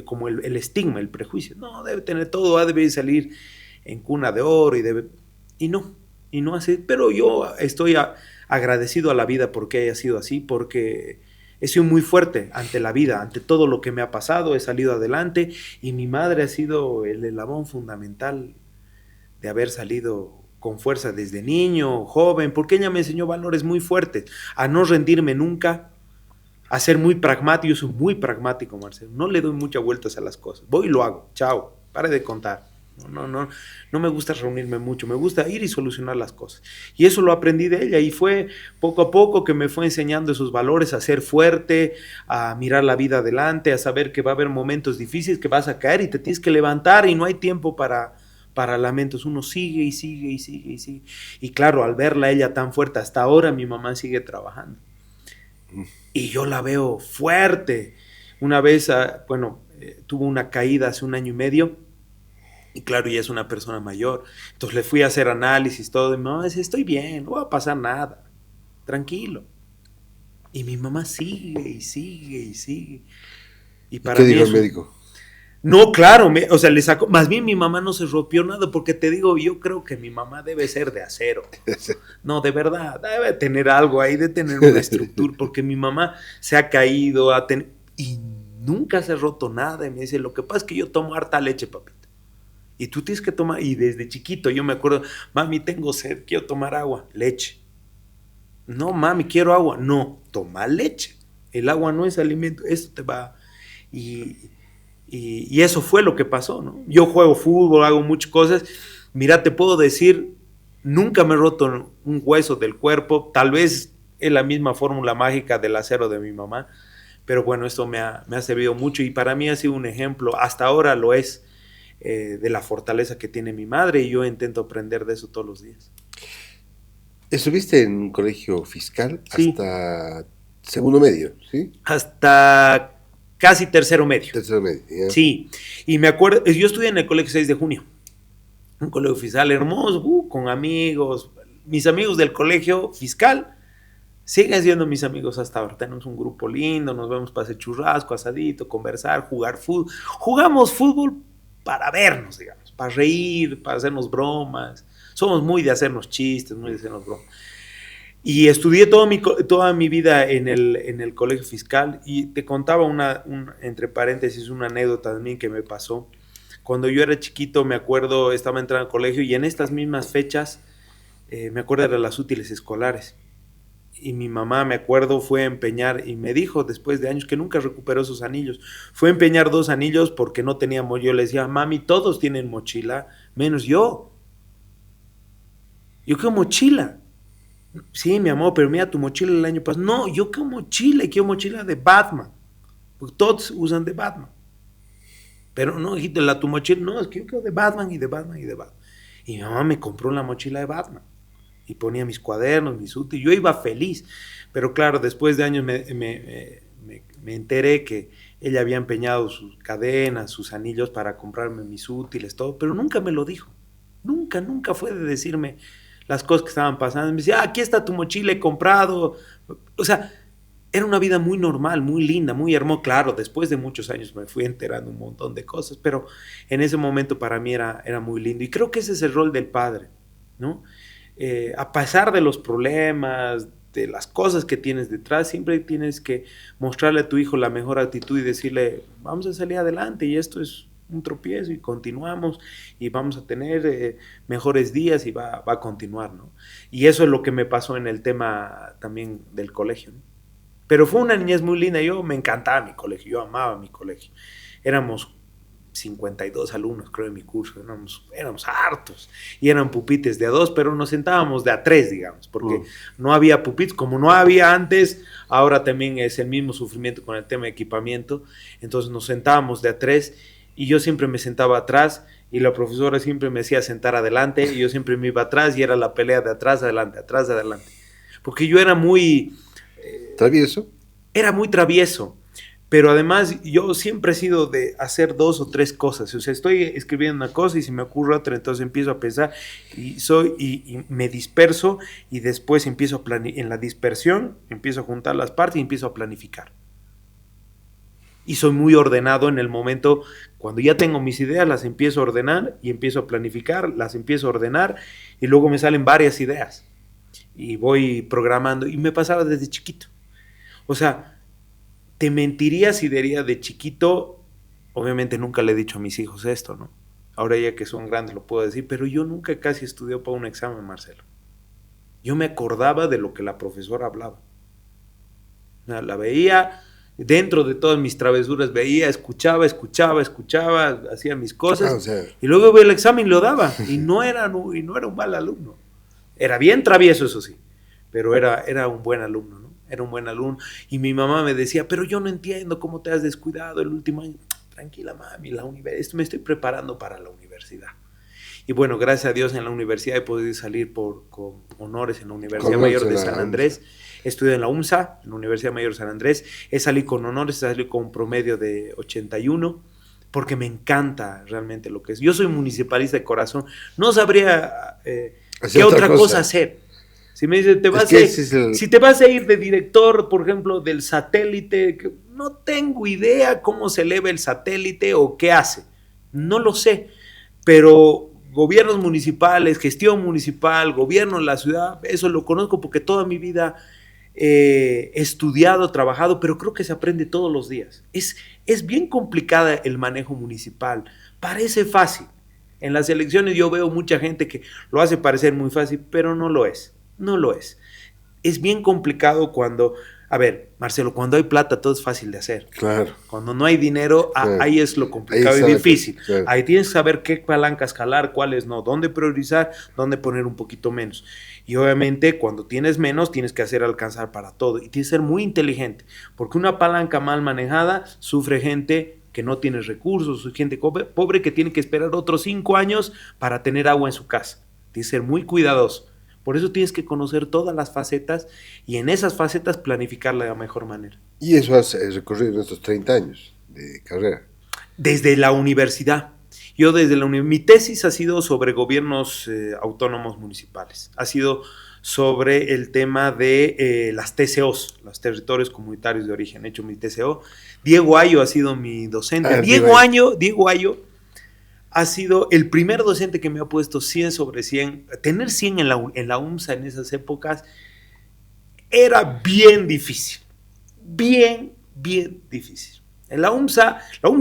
como el estigma, el prejuicio. No, debe tener todo, debe salir en cuna de oro y no así. Pero yo estoy agradecido a la vida porque haya sido así, porque he sido muy fuerte ante la vida, ante todo lo que me ha pasado, he salido adelante y mi madre ha sido el eslabón fundamental de haber salido con fuerza desde niño, joven, porque ella me enseñó valores muy fuertes, a no rendirme nunca, a ser muy pragmático. Yo soy muy pragmático, Marcelo, no le doy muchas vueltas a las cosas, voy y lo hago, chao, pare de contar. No me gusta reunirme mucho, me gusta ir y solucionar las cosas. Y eso lo aprendí de ella y fue poco a poco que me fue enseñando esos valores, a ser fuerte, a mirar la vida adelante, a saber que va a haber momentos difíciles, que vas a caer y te tienes que levantar y no hay tiempo para lamentos. Uno sigue y sigue y sigue y sigue. Y claro, al verla ella tan fuerte, hasta ahora mi mamá sigue trabajando. Y yo la veo fuerte. Una vez, tuvo una caída hace 1 año y medio. Y claro, ella es una persona mayor. Entonces le fui a hacer análisis, todo. Y mi mamá dice, estoy bien, no va a pasar nada. Tranquilo. Y mi mamá sigue y sigue y sigue. ¿Y qué dijo el médico? No, claro, le sacó. Más bien mi mamá no se rompió nada, porque te digo, yo creo que mi mamá debe ser de acero. No, de verdad, debe tener algo ahí, de tener una estructura, porque mi mamá se ha caído y nunca se ha roto nada. Y me dice, lo que pasa es que yo tomo harta leche, papito. Y tú tienes que tomar, y desde chiquito yo me acuerdo, mami, tengo sed, quiero tomar agua, leche. No, mami, quiero agua. No, toma leche. El agua no es alimento, esto te va. Y eso fue lo que pasó, ¿no? Yo juego fútbol, hago muchas cosas. Mira, te puedo decir, nunca me he roto un hueso del cuerpo. Tal vez es la misma fórmula mágica del acero de mi mamá. Pero bueno, esto me ha servido mucho y para mí ha sido un ejemplo, hasta ahora lo es, de la fortaleza que tiene mi madre, y yo intento aprender de eso todos los días. ¿Estuviste en un colegio fiscal? Sí. Hasta segundo medio, ¿sí? Hasta casi tercero medio. Tercero medio, ¿ya? Sí, y me acuerdo, yo estudié en el colegio 6 de junio, un colegio fiscal hermoso, con amigos. Mis amigos del colegio fiscal siguen siendo mis amigos hasta ahora. Tenemos un grupo lindo, nos vemos para hacer churrasco, asadito, conversar, jugar fútbol. Jugamos fútbol para vernos, digamos, para reír, para hacernos bromas. Somos muy de hacernos chistes, muy de hacernos bromas. Y estudié toda mi vida en el colegio fiscal, y te contaba entre paréntesis una anécdota también que me pasó. Cuando yo era chiquito, me acuerdo, estaba entrando al colegio y en estas mismas fechas, me acuerdo de las útiles escolares. Y mi mamá, me acuerdo, fue a empeñar, y me dijo después de años que nunca recuperó esos anillos. Fue a empeñar 2 anillos porque no teníamos. Yo le decía, mami, todos tienen mochila, menos yo. ¿Yo qué mochila? Sí, mi amor, pero mira tu mochila el año pasado. No, yo qué mochila, quiero mochila de Batman. Porque todos usan de Batman. Pero no, hijito, tu mochila, no, es que yo quiero de Batman y de Batman y de Batman. Y mi mamá me compró la mochila de Batman. Y ponía mis cuadernos, mis útiles. Yo iba feliz. Pero claro, después de años me enteré que ella había empeñado sus cadenas, sus anillos para comprarme mis útiles, todo. Pero nunca me lo dijo. Nunca fue de decirme las cosas que estaban pasando. Me decía, aquí está tu mochila, he comprado. O sea, era una vida muy normal, muy linda, muy hermosa. Claro, después de muchos años me fui enterando un montón de cosas, pero en ese momento para mí era muy lindo. Y creo que ese es el rol del padre, ¿no? A pesar de los problemas, de las cosas que tienes detrás, siempre tienes que mostrarle a tu hijo la mejor actitud y decirle, vamos a salir adelante y esto es un tropiezo y continuamos y vamos a tener mejores días y va a continuar, ¿no? Y eso es lo que me pasó en el tema también del colegio, ¿no? Pero fue una niñez muy linda. Yo me encantaba mi colegio, yo amaba mi colegio. Éramos 52 alumnos, creo, en mi curso. Éramos hartos. Y eran pupitres de a 2, pero nos sentábamos de a 3, digamos, porque no había pupitres. Como no había antes, ahora también es el mismo sufrimiento con el tema de equipamiento. Entonces nos sentábamos de a 3 y yo siempre me sentaba atrás y la profesora siempre me hacía sentar adelante y yo siempre me iba atrás y era la pelea de atrás, adelante, atrás, adelante. Porque yo era muy... ¿Travieso? Era muy travieso, pero además yo siempre he sido de hacer 2 o 3 cosas. O sea, estoy escribiendo una cosa y si me ocurre otra, entonces empiezo a pensar y me disperso y después empiezo en la dispersión, empiezo a juntar las partes y empiezo a planificar. Y soy muy ordenado en el momento, cuando ya tengo mis ideas, las empiezo a ordenar y empiezo a planificar, las empiezo a ordenar y luego me salen varias ideas y voy programando. Y me pasaba desde chiquito. O sea, te mentiría si diría de chiquito, obviamente nunca le he dicho a mis hijos esto, ¿no? Ahora ya que son grandes lo puedo decir, pero yo nunca casi estudié para un examen, Marcelo. Yo me acordaba de lo que la profesora hablaba. La veía, dentro de todas mis travesuras veía, escuchaba, hacía mis cosas, y luego veía el examen y lo daba, y no era un mal alumno. Era bien travieso, eso sí, pero era un buen alumno, ¿no? Era un buen alumno. Y mi mamá me decía, pero yo no entiendo cómo te has descuidado el último año. Tranquila, mami, me estoy preparando para la universidad. Y bueno, gracias a Dios en la universidad he podido salir con honores en la Universidad Mayor de San Andrés. Estudié en la UMSA, en la Universidad Mayor de San Andrés. He salido con honores, he salido con un promedio de 81, porque me encanta realmente lo que es. Yo soy municipalista de corazón. No sabría qué otra cosa hacer. Si me dice, si te vas a ir de director, por ejemplo, del satélite, no tengo idea cómo se eleva el satélite o qué hace. No lo sé. Pero gobiernos municipales, gestión municipal, gobierno de la ciudad, eso lo conozco porque toda mi vida he estudiado, trabajado, pero creo que se aprende todos los días. Es bien complicada el manejo municipal. Parece fácil. En las elecciones yo veo mucha gente que lo hace parecer muy fácil, pero no lo es. No lo es. Es bien complicado cuando... A ver, Marcelo, cuando hay plata todo es fácil de hacer. Claro. Cuando no hay dinero, Claro. Ahí es lo complicado y difícil. Claro. Ahí tienes que saber qué palancas jalar, cuáles no, dónde priorizar, dónde poner un poquito menos. Y obviamente cuando tienes menos tienes que hacer alcanzar para todo. Y tienes que ser muy inteligente, porque una palanca mal manejada sufre gente que no tiene recursos, gente pobre que tiene que esperar otros 5 años para tener agua en su casa. Tienes que ser muy cuidadoso. Por eso tienes que conocer todas las facetas y en esas facetas planificarla de la mejor manera. Y eso has recorrido en estos 30 años de carrera. Desde la universidad. Mi tesis ha sido sobre gobiernos autónomos municipales. Ha sido sobre el tema de las TCOs, los territorios comunitarios de origen. He hecho mi TCO. Diego Ayo ha sido mi docente. Diego Ayo ha sido el primer docente que me ha puesto 100 sobre 100. Tener 100 en la UMSA en esas épocas era bien difícil. Bien difícil. En la UMSA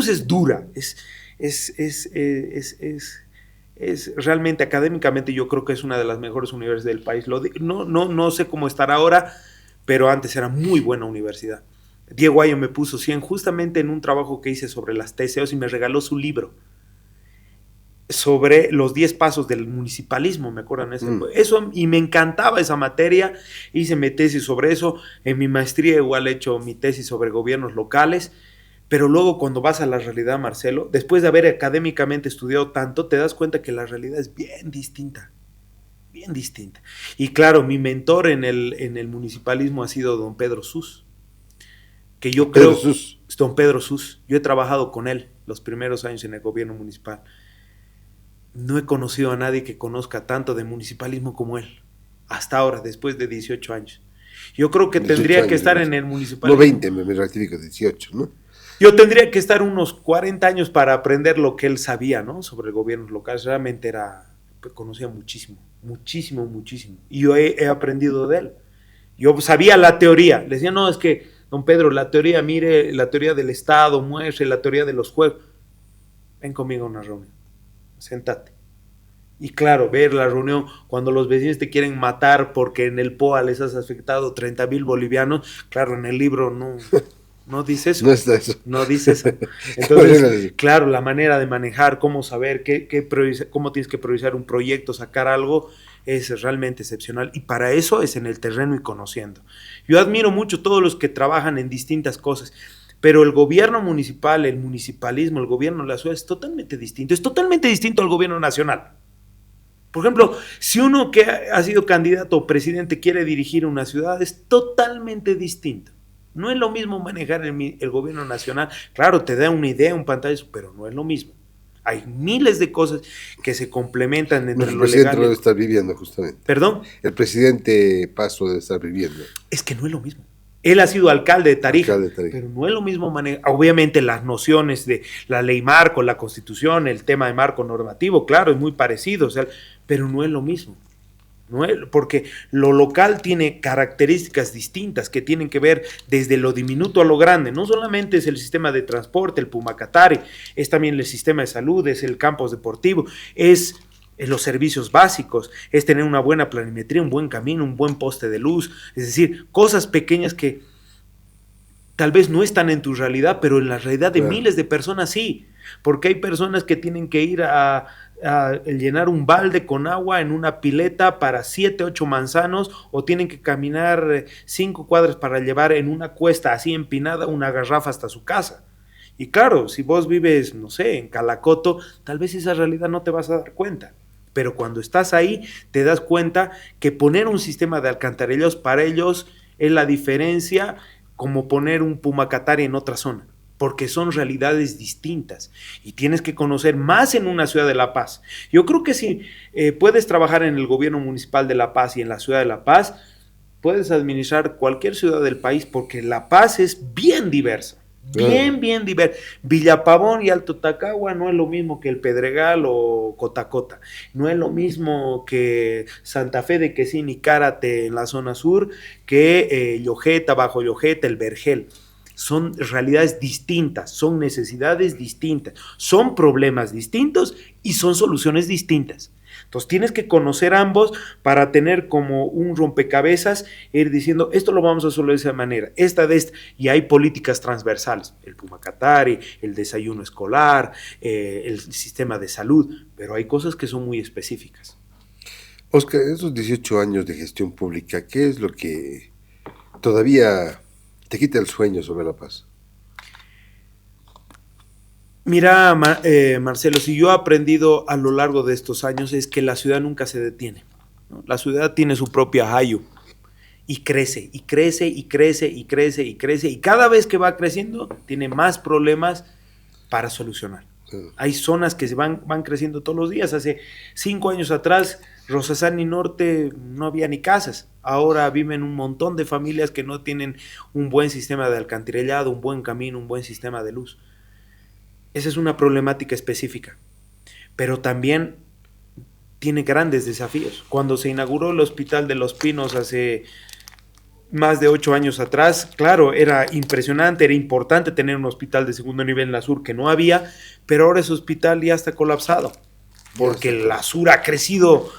es dura, es realmente académicamente yo creo que es una de las mejores universidades del país. No sé cómo estará ahora, pero antes era muy buena universidad. Diego Ayo me puso 100 justamente en un trabajo que hice sobre las TCOs y me regaló su libro sobre los 10 pasos del municipalismo, me acuerdan eso, y me encantaba esa materia. Hice mi tesis sobre eso. En mi maestría igual he hecho mi tesis sobre gobiernos locales. Pero luego cuando vas a la realidad, Marcelo, después de haber académicamente estudiado tanto, te das cuenta que la realidad es bien distinta. Bien distinta. Y claro, mi mentor en el municipalismo ha sido don Pedro Sus. Que yo creo... Don Pedro Sus. Yo he trabajado con él los primeros años en el gobierno municipal. No he conocido a nadie que conozca tanto de municipalismo como él. Hasta ahora, después de 18 años. Yo creo que tendría que estar en el municipalismo. No 20, me rectifico, 18, ¿no? Yo tendría que estar unos 40 años para aprender lo que él sabía, ¿no? Sobre gobiernos locales. Realmente conocía muchísimo. Y yo he aprendido de él. Yo sabía la teoría. Le decía, no, es que, don Pedro, la teoría, mire, la teoría del Estado, muestre la teoría de los juegos. Ven conmigo a una reunión. Sentate. Y claro, ver la reunión cuando los vecinos te quieren matar porque en el POA les has afectado 30,000 bolivianos. Claro, en el libro no dice eso. No está eso. No dice eso. Entonces, claro, la manera de manejar, cómo saber, cómo tienes que priorizar un proyecto, sacar algo, es realmente excepcional. Y para eso es en el terreno y conociendo. Yo admiro mucho todos los que trabajan en distintas cosas. Pero el gobierno municipal, el municipalismo, el gobierno de la ciudad es totalmente distinto. Es totalmente distinto al gobierno nacional. Por ejemplo, si uno que ha sido candidato o presidente quiere dirigir una ciudad, es totalmente distinto. No es lo mismo manejar el gobierno nacional. Claro, te da una idea, un pantallazo, pero no es lo mismo. Hay miles de cosas que se complementan entre lo legal. El presidente lo debe estar viviendo, justamente. ¿Perdón? El presidente Paso debe estar viviendo. Es que no es lo mismo. Él ha sido alcalde de Tarija, pero no es lo mismo manejar. Obviamente las nociones de la ley marco, la constitución, el tema de marco normativo, claro, es muy parecido, o sea, pero no es lo mismo. No es, porque lo local tiene características distintas que tienen que ver desde lo diminuto a lo grande. No solamente es el sistema de transporte, el Pumacatari, es también el sistema de salud, es el campus deportivo, es los servicios básicos, es tener una buena planimetría, un buen camino, un buen poste de luz, es decir, cosas pequeñas que tal vez no están en tu realidad, pero en la realidad de miles de personas sí, porque hay personas que tienen que ir a llenar un balde con agua en una pileta para 7, 8 manzanos, o tienen que caminar 5 cuadras para llevar en una cuesta así empinada una garrafa hasta su casa. Y claro, si vos vives, no sé, en Calacoto, tal vez esa realidad no te vas a dar cuenta. Pero cuando estás ahí, te das cuenta que poner un sistema de alcantarillados para ellos es la diferencia como poner un Pumacatari en otra zona, porque son realidades distintas y tienes que conocer más en una ciudad de La Paz. Yo creo que si puedes trabajar en el gobierno municipal de La Paz y en la ciudad de La Paz, puedes administrar cualquier ciudad del país, porque La Paz es bien diversa. Bien diverso. Villapavón y Alto Tacagua no es lo mismo que el Pedregal o Cotacota. No es lo mismo que Santa Fe de Quesín y Cárate en la zona sur, que Llojeta, Bajo Llojeta, el Vergel. Son realidades distintas, son necesidades distintas, son problemas distintos y son soluciones distintas. Entonces tienes que conocer ambos para tener como un rompecabezas, ir diciendo, esto lo vamos a solucionar de esa manera, esta, y hay políticas transversales, el Pumacatari, el desayuno escolar, el sistema de salud, pero hay cosas que son muy específicas. Oscar, esos 18 años de gestión pública, ¿qué es lo que todavía te quita el sueño sobre La Paz? Mira, Marcelo, si yo he aprendido a lo largo de estos años es que la ciudad nunca se detiene, ¿no? La ciudad tiene su propia hayu y crece, y crece, y crece, y crece, y crece, y cada vez que va creciendo tiene más problemas para solucionar. Hay zonas que van creciendo todos los días. Hace 5 años atrás, Rosasani Norte no había ni casas. Ahora viven un montón de familias que no tienen un buen sistema de alcantarillado, un buen camino, un buen sistema de luz. Esa es una problemática específica. pero también tiene grandes desafíos. Cuando se inauguró el Hospital de Los Pinos hace más de 8 años atrás, claro, era impresionante, era importante tener un hospital de segundo nivel en la Sur que no había, pero ahora ese hospital ya está colapsado, porque la Sur ha crecido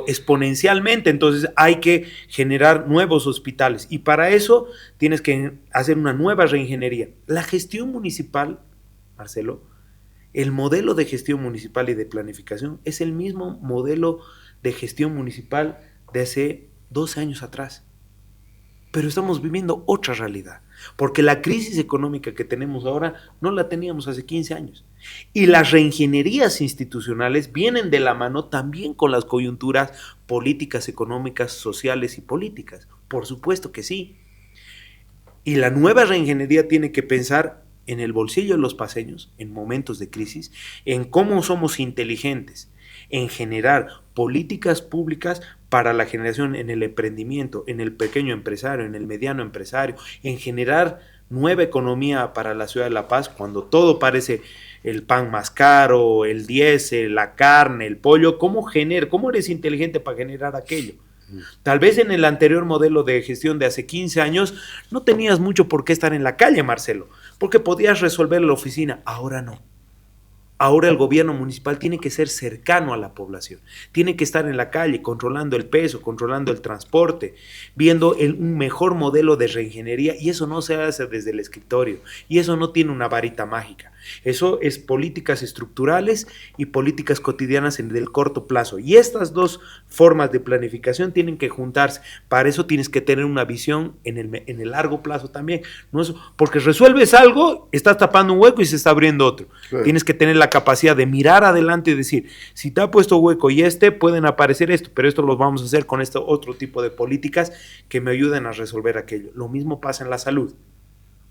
exponencialmente, entonces hay que generar nuevos hospitales y para eso tienes que hacer una nueva reingeniería. La gestión municipal, Marcelo, el modelo de gestión municipal y de planificación es el mismo modelo de gestión municipal de hace 12 años atrás. Pero estamos viviendo otra realidad, porque la crisis económica que tenemos ahora no la teníamos hace 15 años. Y las reingenierías institucionales vienen de la mano también con las coyunturas políticas, económicas, sociales y políticas. Por supuesto que sí. Y la nueva reingeniería tiene que pensar en el bolsillo de los paceños, en momentos de crisis, en cómo somos inteligentes, en generar políticas públicas para la generación en el emprendimiento, en el pequeño empresario, en el mediano empresario, en generar nueva economía para la ciudad de La Paz, cuando todo parece el pan más caro, el diésel, la carne, el pollo. ¿Cómo eres inteligente para generar aquello? Tal vez en el anterior modelo de gestión de hace 15 años no tenías mucho por qué estar en la calle, Marcelo, porque podías resolver en la oficina. Ahora no. Ahora el gobierno municipal tiene que ser cercano a la población, tiene que estar en la calle controlando el peso, controlando el transporte, viendo un mejor modelo de reingeniería, y eso no se hace desde el escritorio, y eso no tiene una varita mágica. Eso es políticas estructurales y políticas cotidianas en el corto plazo, y estas dos formas de planificación tienen que juntarse. Para eso tienes que tener una visión en el largo plazo también, no es porque resuelves algo, estás tapando un hueco y se está abriendo otro. Claro. Tienes que tener la capacidad de mirar adelante y decir, si te ha puesto hueco y pueden aparecer esto, pero esto lo vamos a hacer con este otro tipo de políticas que me ayuden a resolver aquello. Lo mismo pasa en la salud.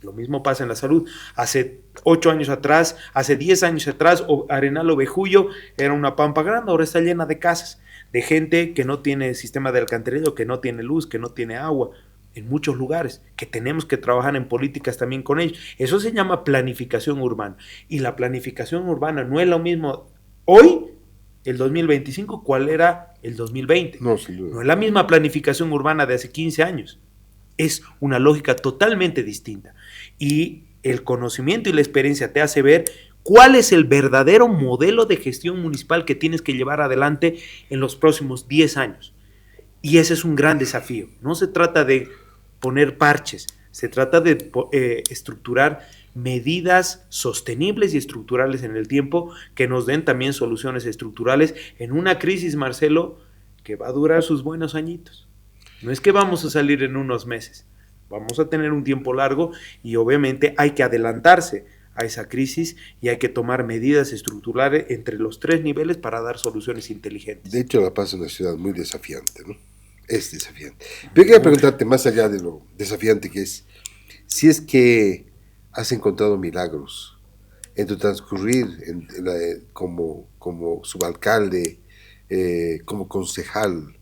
Lo mismo pasa en la salud. Hace 8 años atrás, hace 10 años atrás, Arenal Ovejullo era una pampa grande, ahora está llena de casas, de gente que no tiene sistema de alcantarillado, que no tiene luz, que no tiene agua, en muchos lugares, que tenemos que trabajar en políticas también con ellos. Eso se llama planificación urbana. Y la planificación urbana no es lo mismo hoy, el 2025, cuál era el 2020. No es la misma planificación urbana de hace 15 años. Es una lógica totalmente distinta. Y el conocimiento y la experiencia te hace ver cuál es el verdadero modelo de gestión municipal que tienes que llevar adelante en los próximos 10 años. Y ese es un gran desafío. No se trata de poner parches, se trata de estructurar medidas sostenibles y estructurales en el tiempo que nos den también soluciones estructurales en una crisis, Marcelo, que va a durar sus buenos añitos. No es que vamos a salir en unos meses, vamos a tener un tiempo largo y obviamente hay que adelantarse a esa crisis y hay que tomar medidas estructurales entre los 3 niveles para dar soluciones inteligentes. De hecho, La Paz es una ciudad muy desafiante, ¿no? Es desafiante. Pero quería preguntarte, más allá de lo desafiante que es, si es que has encontrado milagros en tu transcurrir como subalcalde, como concejal,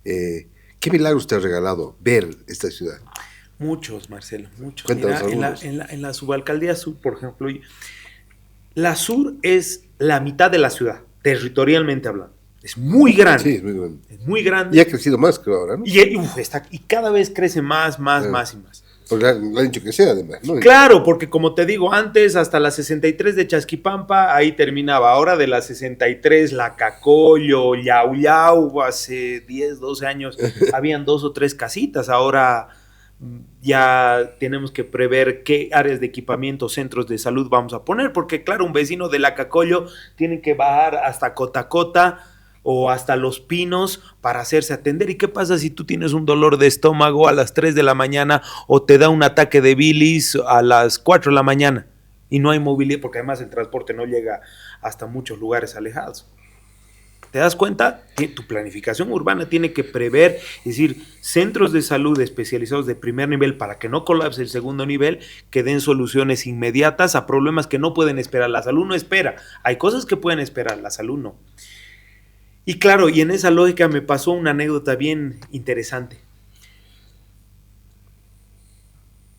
¿qué milagros te ha regalado ver esta ciudad? Muchos, Marcelo, muchos. Cuéntanos Mira, en la subalcaldía sur, por ejemplo, la sur es la mitad de la ciudad, territorialmente hablando. Es muy grande. Sí, es muy grande. Es muy grande. Y ha crecido más, creo, ahora, ¿no? Y cada vez crece más y más. Porque le han dicho que sea, además, ¿no? Claro, porque como te digo, antes hasta la 63 de Chasquipampa, ahí terminaba. Ahora de la 63, La Cacollo, Yau, hace 10, 12 años, habían 2 o 3 casitas. Ahora ya tenemos que prever qué áreas de equipamiento, centros de salud vamos a poner, porque claro, un vecino de La Cacollo tiene que bajar hasta Cotacota o hasta Los Pinos para hacerse atender. ¿Y qué pasa si tú tienes un dolor de estómago a las 3 de la mañana o te da un ataque de bilis a las 4 de la mañana y no hay movilidad, porque además el transporte no llega hasta muchos lugares alejados? ¿Te das cuenta? Tu planificación urbana tiene que prever, es decir, centros de salud especializados de primer nivel para que no colapse el segundo nivel, que den soluciones inmediatas a problemas que no pueden esperar. La salud no espera. Hay cosas que pueden esperar, la salud no. Y claro, y en esa lógica me pasó una anécdota bien interesante.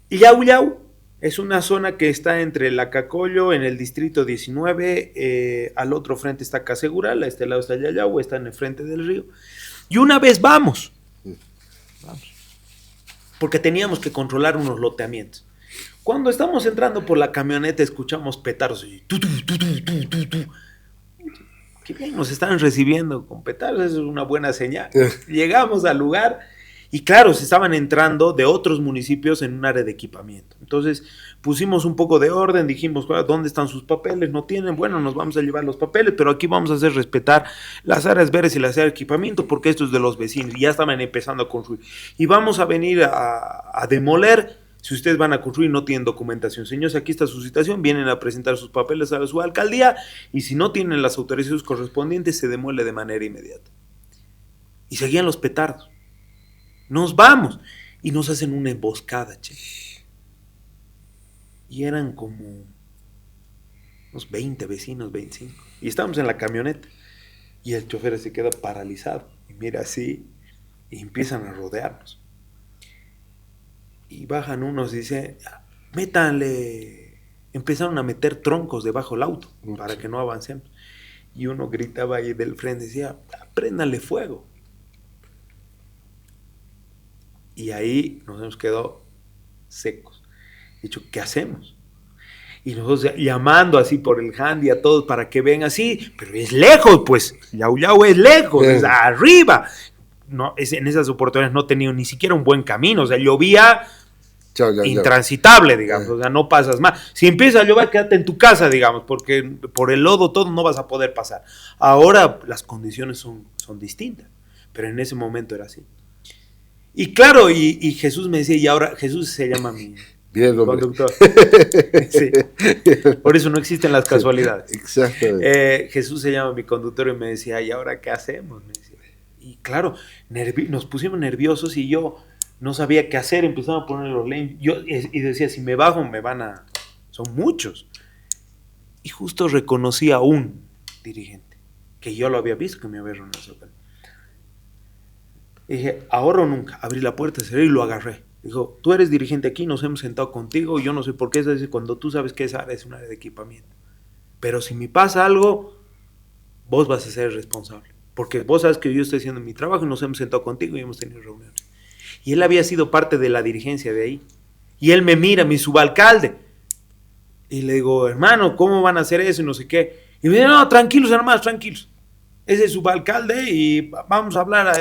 Yau Es una zona que está entre Lacacollo, en el distrito 19, al otro frente está Casegural, a este lado está Yayagua, está en el frente del río. Y una vez vamos, porque teníamos que controlar unos loteamientos. Cuando estamos entrando por la camioneta escuchamos petardos y tu. Qué bien nos están recibiendo con petardos, eso es una buena señal. Llegamos al lugar y claro, se estaban entrando de otros municipios en un área de equipamiento. Entonces pusimos un poco de orden, dijimos, ¿dónde están sus papeles? No tienen, bueno, nos vamos a llevar los papeles, pero aquí vamos a hacer respetar las áreas verdes y las áreas de equipamiento porque esto es de los vecinos y ya estaban empezando a construir. Y vamos a venir a demoler. Si ustedes van a construir y no tienen documentación, señores, aquí está su citación, vienen a presentar sus papeles a su alcaldía y si no tienen las autorizaciones correspondientes se demuele de manera inmediata. Y seguían los petardos. Nos vamos y nos hacen una emboscada, che. Y eran como unos 20 vecinos, 25. Y estábamos en la camioneta y el chofer se queda paralizado y mira así y empiezan a rodearnos. Y bajan unos y dicen, métanle, empezaron a meter troncos debajo del auto para que no avancemos. Y uno gritaba ahí del frente, decía, préndanle fuego. Y ahí nos hemos quedado secos. Dicho, ¿qué hacemos? Y nosotros llamando así por el handy a todos para que vengan así, pero es lejos, pues, Yau es lejos, es arriba. No, en esas oportunidades no tenía ni siquiera un buen camino, o sea, llovía intransitable, digamos, o sea, no pasas más. Si empieza a llover, quédate en tu casa, digamos, porque por el lodo todo no vas a poder pasar. Ahora las condiciones son distintas, pero en ese momento era así. Y claro, y Jesús me decía, y ahora Jesús se llama mi conductor. Sí. Por eso no existen las casualidades. Exactamente. Jesús se llama mi conductor y me decía, ¿y ahora qué hacemos? Me decía. Y claro, nos pusimos nerviosos y yo no sabía qué hacer, empezaba a poner los lanes. Y decía, si me bajo, son muchos. Y justo reconocí a un dirigente, que yo lo había visto, que me había reunido. Y dije, ahora o nunca. Abrí la puerta, cerré y lo agarré. Dijo, tú eres dirigente aquí, nos hemos sentado contigo, yo no sé por qué, es cuando tú sabes que esa área es un área de equipamiento. Pero si me pasa algo, vos vas a ser el responsable. Porque vos sabes que yo estoy haciendo mi trabajo y nos hemos sentado contigo y hemos tenido reuniones. Y él había sido parte de la dirigencia de ahí. Y él me mira, mi subalcalde. Y le digo, hermano, ¿cómo van a hacer eso? Y no sé qué. Y me dice, no, tranquilos, hermanos, tranquilos. Ese es subalcalde y vamos a hablar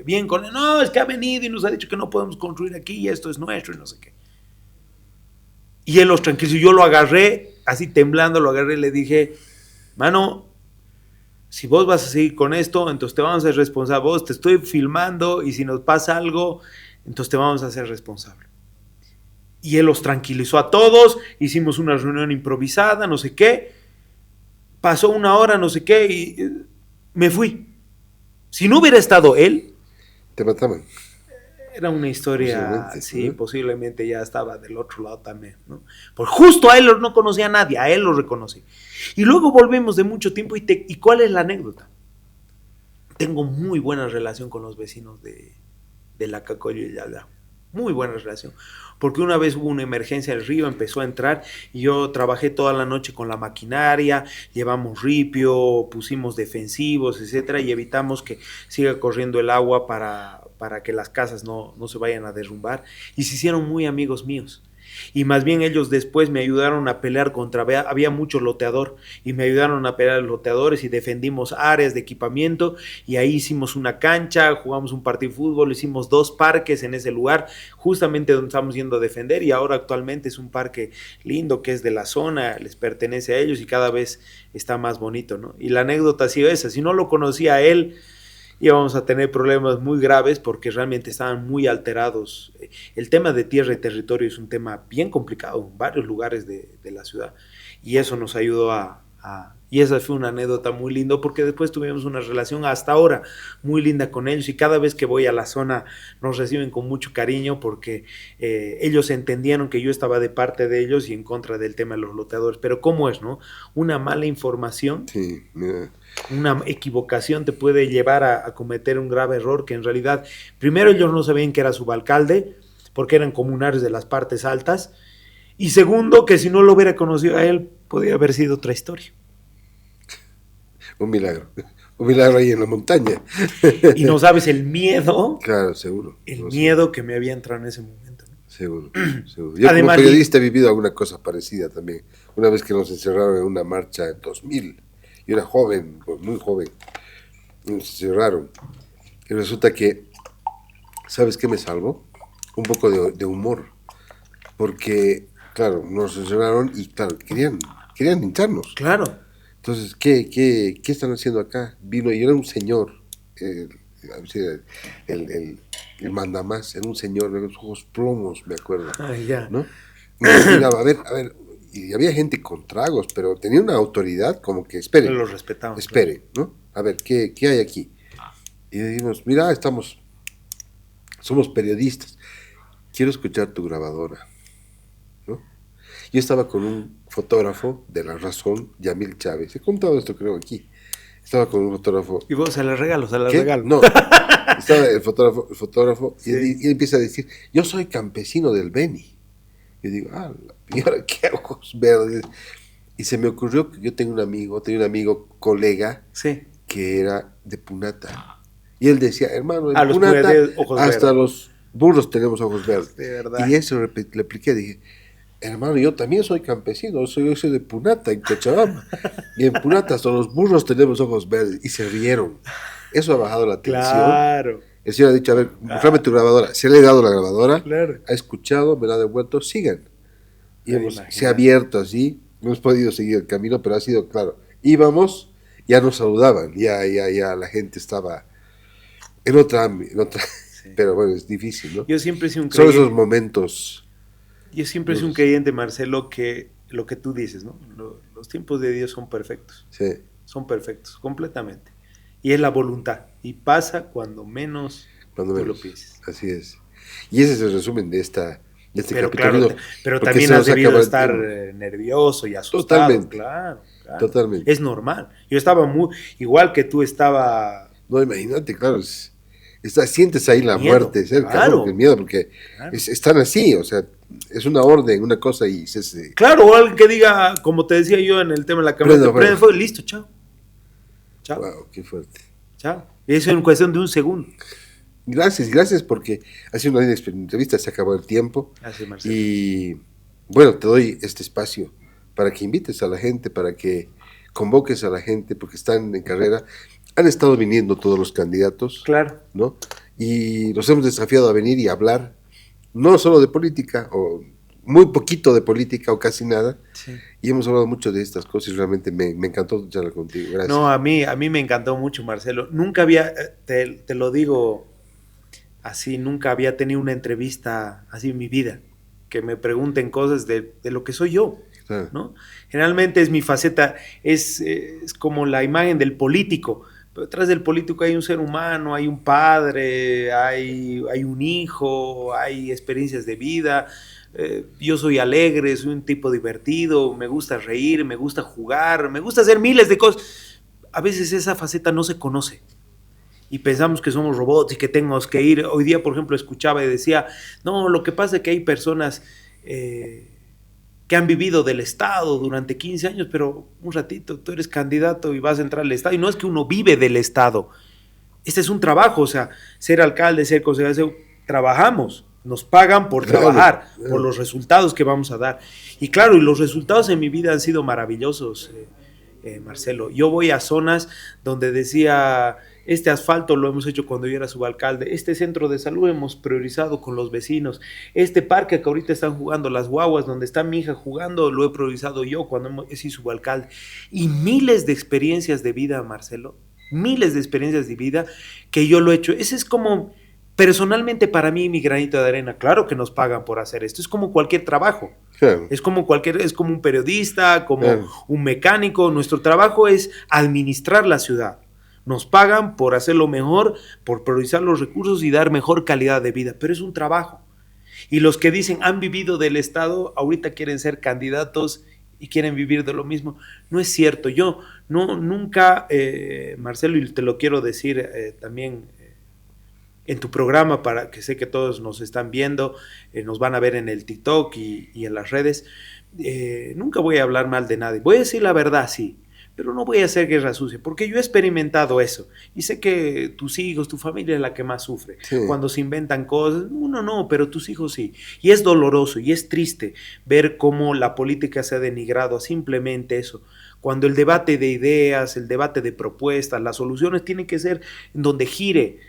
bien con él. No, es que ha venido y nos ha dicho que no podemos construir aquí y esto es nuestro y no sé qué. Y él los tranquilizó. Yo lo agarré, así temblando, lo agarré y le dije, mano, si vos vas a seguir con esto, entonces te vamos a ser responsable. Vos te estoy filmando y si nos pasa algo, entonces te vamos a hacer responsable. Y él los tranquilizó a todos, hicimos una reunión improvisada, no sé qué. Pasó una hora, no sé qué, y me fui. Si no hubiera estado él, te mataban. Era una historia, sí, posiblemente ya estaba del otro lado también, ¿no? Porque justo a él no conocía a nadie, a él lo reconocí. Y luego volvemos de mucho tiempo y ¿cuál es la anécdota? Tengo muy buena relación con los vecinos de Lacacollo y Yayagua. Muy buena relación, porque una vez hubo una emergencia, el río empezó a entrar y yo trabajé toda la noche con la maquinaria, llevamos ripio, pusimos defensivos, etcétera, y evitamos que siga corriendo el agua para que las casas no se vayan a derrumbar, y se hicieron muy amigos míos. Y más bien ellos después me ayudaron a pelear había mucho loteador, y me ayudaron a pelear a los loteadores y defendimos áreas de equipamiento, y ahí hicimos una cancha, jugamos un partido de fútbol, hicimos 2 parques en ese lugar, justamente donde estamos yendo a defender, y ahora actualmente es un parque lindo que es de la zona, les pertenece a ellos y cada vez está más bonito, ¿no? Y la anécdota ha sido esa, si no lo conocía a él, íbamos a tener problemas muy graves porque realmente estaban muy alterados. El tema de tierra y territorio es un tema bien complicado en varios lugares de la ciudad, y eso nos ayudó y esa fue una anécdota muy linda porque después tuvimos una relación hasta ahora muy linda con ellos, y cada vez que voy a la zona nos reciben con mucho cariño porque ellos entendieron que yo estaba de parte de ellos y en contra del tema de los loteadores. Pero ¿cómo es, no? Una mala información, sí, mira, una equivocación te puede llevar a cometer un grave error que en realidad, primero ellos no sabían que era subalcalde porque eran comunarios de las partes altas, Y segundo, que si no lo hubiera conocido a él, podría haber sido otra historia. Un milagro ahí en la montaña. Y no sabes el miedo. Claro, seguro. El no, miedo seguro. que me había entrado en ese momento, ¿no? Seguro, seguro. Yo Además, como periodista he vivido alguna cosa parecida también. Una vez que nos encerraron en una marcha en 2000, yo era joven, pues muy joven, y nos encerraron. Y resulta que, ¿sabes qué me salvó? Un poco de humor. Porque, claro, nos encerraron y, claro, querían hincharnos. Claro. Entonces, ¿qué están haciendo acá? Vino y era un señor, el mandamás, era un señor de los ojos plomos, me acuerdo, Ya. ¿no? Y nos miraba, a ver, y había gente con tragos, pero tenía una autoridad como que, espere, Lo respetamos. espere, ¿no? A ver, ¿qué hay aquí? Y decimos, mira, somos periodistas, quiero escuchar tu grabadora, ¿no? Yo estaba con un fotógrafo de La Razón, Yamil Chávez. He contado esto, creo, aquí. Estaba con un fotógrafo. Y vos, se las regalo. ¿Qué? No. Estaba el fotógrafo sí. y él empieza a decir, yo soy campesino del Beni. Yo digo, ¿y ahora qué ojos verdes? Y se me ocurrió que yo tenía un amigo, colega, sí, que era de Punata. Y él decía, hermano, en los Punata ojos hasta verdes. Los burros tenemos ojos verdes. De verdad. Y eso le apliqué, dije, hermano, yo también soy campesino, yo soy de Punata, en Cochabamba. Y en Punata hasta los burros tenemos ojos verdes. Y se rieron. Eso ha bajado la tensión. Claro. El señor ha dicho, a ver, tráeme tu grabadora. Se le he dado la grabadora, claro. Ha escuchado, me la ha devuelto, sigan. Y se ha abierto así, no hemos podido seguir el camino, pero ha sido claro. Íbamos, ya nos saludaban, ya la gente estaba en otra. Sí. Pero bueno, es difícil, ¿no? Yo siempre he sido un creyente. Son esos momentos. Yo siempre he sido un creyente, Marcelo, que lo que tú dices, ¿no? Los tiempos de Dios son perfectos. Sí. Son perfectos, completamente. Y es la voluntad. Y pasa cuando menos tú lo pienses. Así es. Y ese es el resumen de este capítulo. Claro, pero también has debido estar nervioso y asustado. Totalmente. Claro. Totalmente. Es normal. Yo estaba igual que tú estaba. No, imagínate, claro. Sientes ahí la muerte cerca, claro. ¿no? El miedo, porque están así, o sea, es una orden, una cosa y se. Claro, o alguien que diga, como te decía yo en el tema de la cámara, prende fuego, listo, chao. Chao. Wow, qué fuerte. Chao. Eso en cuestión de un segundo. Gracias, porque ha sido una linda entrevista, se acabó el tiempo. Gracias, Marcelo. Y bueno, te doy este espacio para que invites a la gente, para que convoques a la gente, porque están en carrera. Han estado viniendo todos los candidatos. Claro. ¿No? Y nos hemos desafiado a venir y hablar, no solo de política, o muy poquito de política, o casi nada. Sí. Y hemos hablado mucho de estas cosas y realmente me encantó charlar contigo. Gracias. No, a mí me encantó mucho, Marcelo. Nunca había, te lo digo así, nunca había tenido una entrevista así en mi vida, que me pregunten cosas de lo que soy yo, ¿no? Generalmente es mi faceta, es como la imagen del político, pero detrás del político hay un ser humano, hay un padre, hay un hijo, hay experiencias de vida. Yo soy alegre, soy un tipo divertido, me gusta reír, me gusta jugar, me gusta hacer miles de cosas. A veces esa faceta no se conoce y pensamos que somos robots y que tenemos que ir. Hoy día, por ejemplo, escuchaba y decía, no, lo que pasa es que hay personas que han vivido del Estado durante 15 años, pero un ratito, tú eres candidato y vas a entrar al Estado, y no es que uno vive del Estado, este es un trabajo, o sea, ser alcalde, ser consejero, trabajamos, nos pagan por trabajar, por los resultados que vamos a dar, y claro, y los resultados en mi vida han sido maravillosos, Marcelo. Yo voy a zonas donde decía, este asfalto lo hemos hecho cuando yo era subalcalde, este centro de salud hemos priorizado con los vecinos, este parque que ahorita están jugando las guaguas, donde está mi hija jugando, lo he priorizado yo cuando he sido subalcalde. Y miles de experiencias de vida, Marcelo, miles de experiencias de vida que yo lo he hecho. Ese es como, personalmente para mí, mi granito de arena. Claro que nos pagan por hacer esto, es como cualquier trabajo. Claro. Es como un periodista, como un mecánico. Nuestro trabajo es administrar la ciudad. Nos pagan por hacerlo mejor, por priorizar los recursos y dar mejor calidad de vida, pero es un trabajo. Y los que dicen han vivido del Estado, ahorita quieren ser candidatos y quieren vivir de lo mismo. No es cierto. Yo nunca, Marcelo, y te lo quiero decir también en tu programa, para que sé que todos nos están viendo, nos van a ver en el TikTok y en las redes. Nunca voy a hablar mal de nadie. Voy a decir la verdad, sí, pero no voy a hacer guerra sucia, porque yo he experimentado eso y sé que tus hijos, tu familia es la que más sufre. Sí. Cuando se inventan cosas, uno no, pero tus hijos sí. Y es doloroso y es triste ver cómo la política se ha denigrado a simplemente eso. Cuando el debate de ideas, el debate de propuestas, las soluciones tienen que ser en donde gire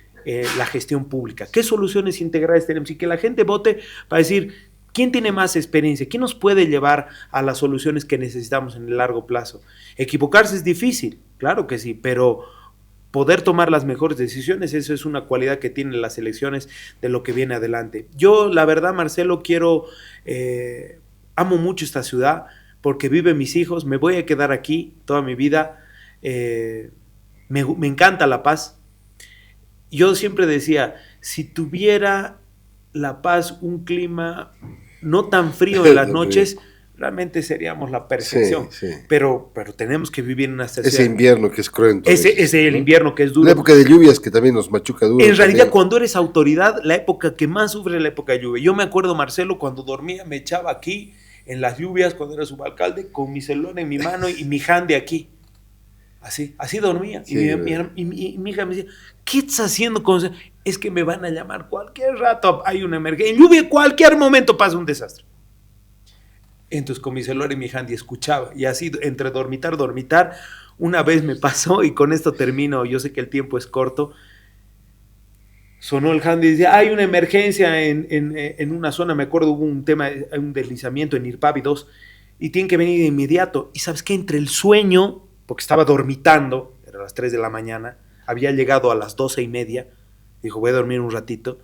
la gestión pública. ¿Qué soluciones integrales tenemos? Y que la gente vote para decir ¿quién tiene más experiencia? ¿Quién nos puede llevar a las soluciones que necesitamos en el largo plazo? Equivocarse es difícil, claro que sí, pero poder tomar las mejores decisiones, eso es una cualidad que tienen las elecciones de lo que viene adelante. Yo, la verdad, Marcelo, amo mucho esta ciudad porque viven mis hijos, me voy a quedar aquí toda mi vida, me encanta La Paz. Yo siempre decía, si tuviera La Paz un clima no tan frío en las noches, realmente seríamos la perfección. Sí, sí. Pero tenemos que vivir en una estación. Ese invierno que es cruento. Ese el invierno que es duro. La época de lluvias que también nos machuca duro. En realidad, cuando eres autoridad, la época que más sufre es la época de lluvia. Yo me acuerdo, Marcelo, cuando dormía, me echaba aquí en las lluvias, cuando era subalcalde, con mi celular en mi mano y mi handi aquí. Así dormía. Sí, y mi hija me decía, ¿qué estás haciendo con eso? Es que me van a llamar cualquier rato, hay una emergencia. En lluvia, cualquier momento pasa un desastre. Entonces con mi celular y mi handy escuchaba. Y así, entre dormitar, una vez me pasó, y con esto termino, yo sé que el tiempo es corto, sonó el handy y decía, hay una emergencia en una zona, me acuerdo, hubo un deslizamiento en Irpavi 2, y tienen que venir de inmediato. Y ¿sabes qué? Entre el sueño, porque estaba dormitando, eran las 3 de la mañana, había llegado a las 12:30, dijo, voy a dormir un ratito,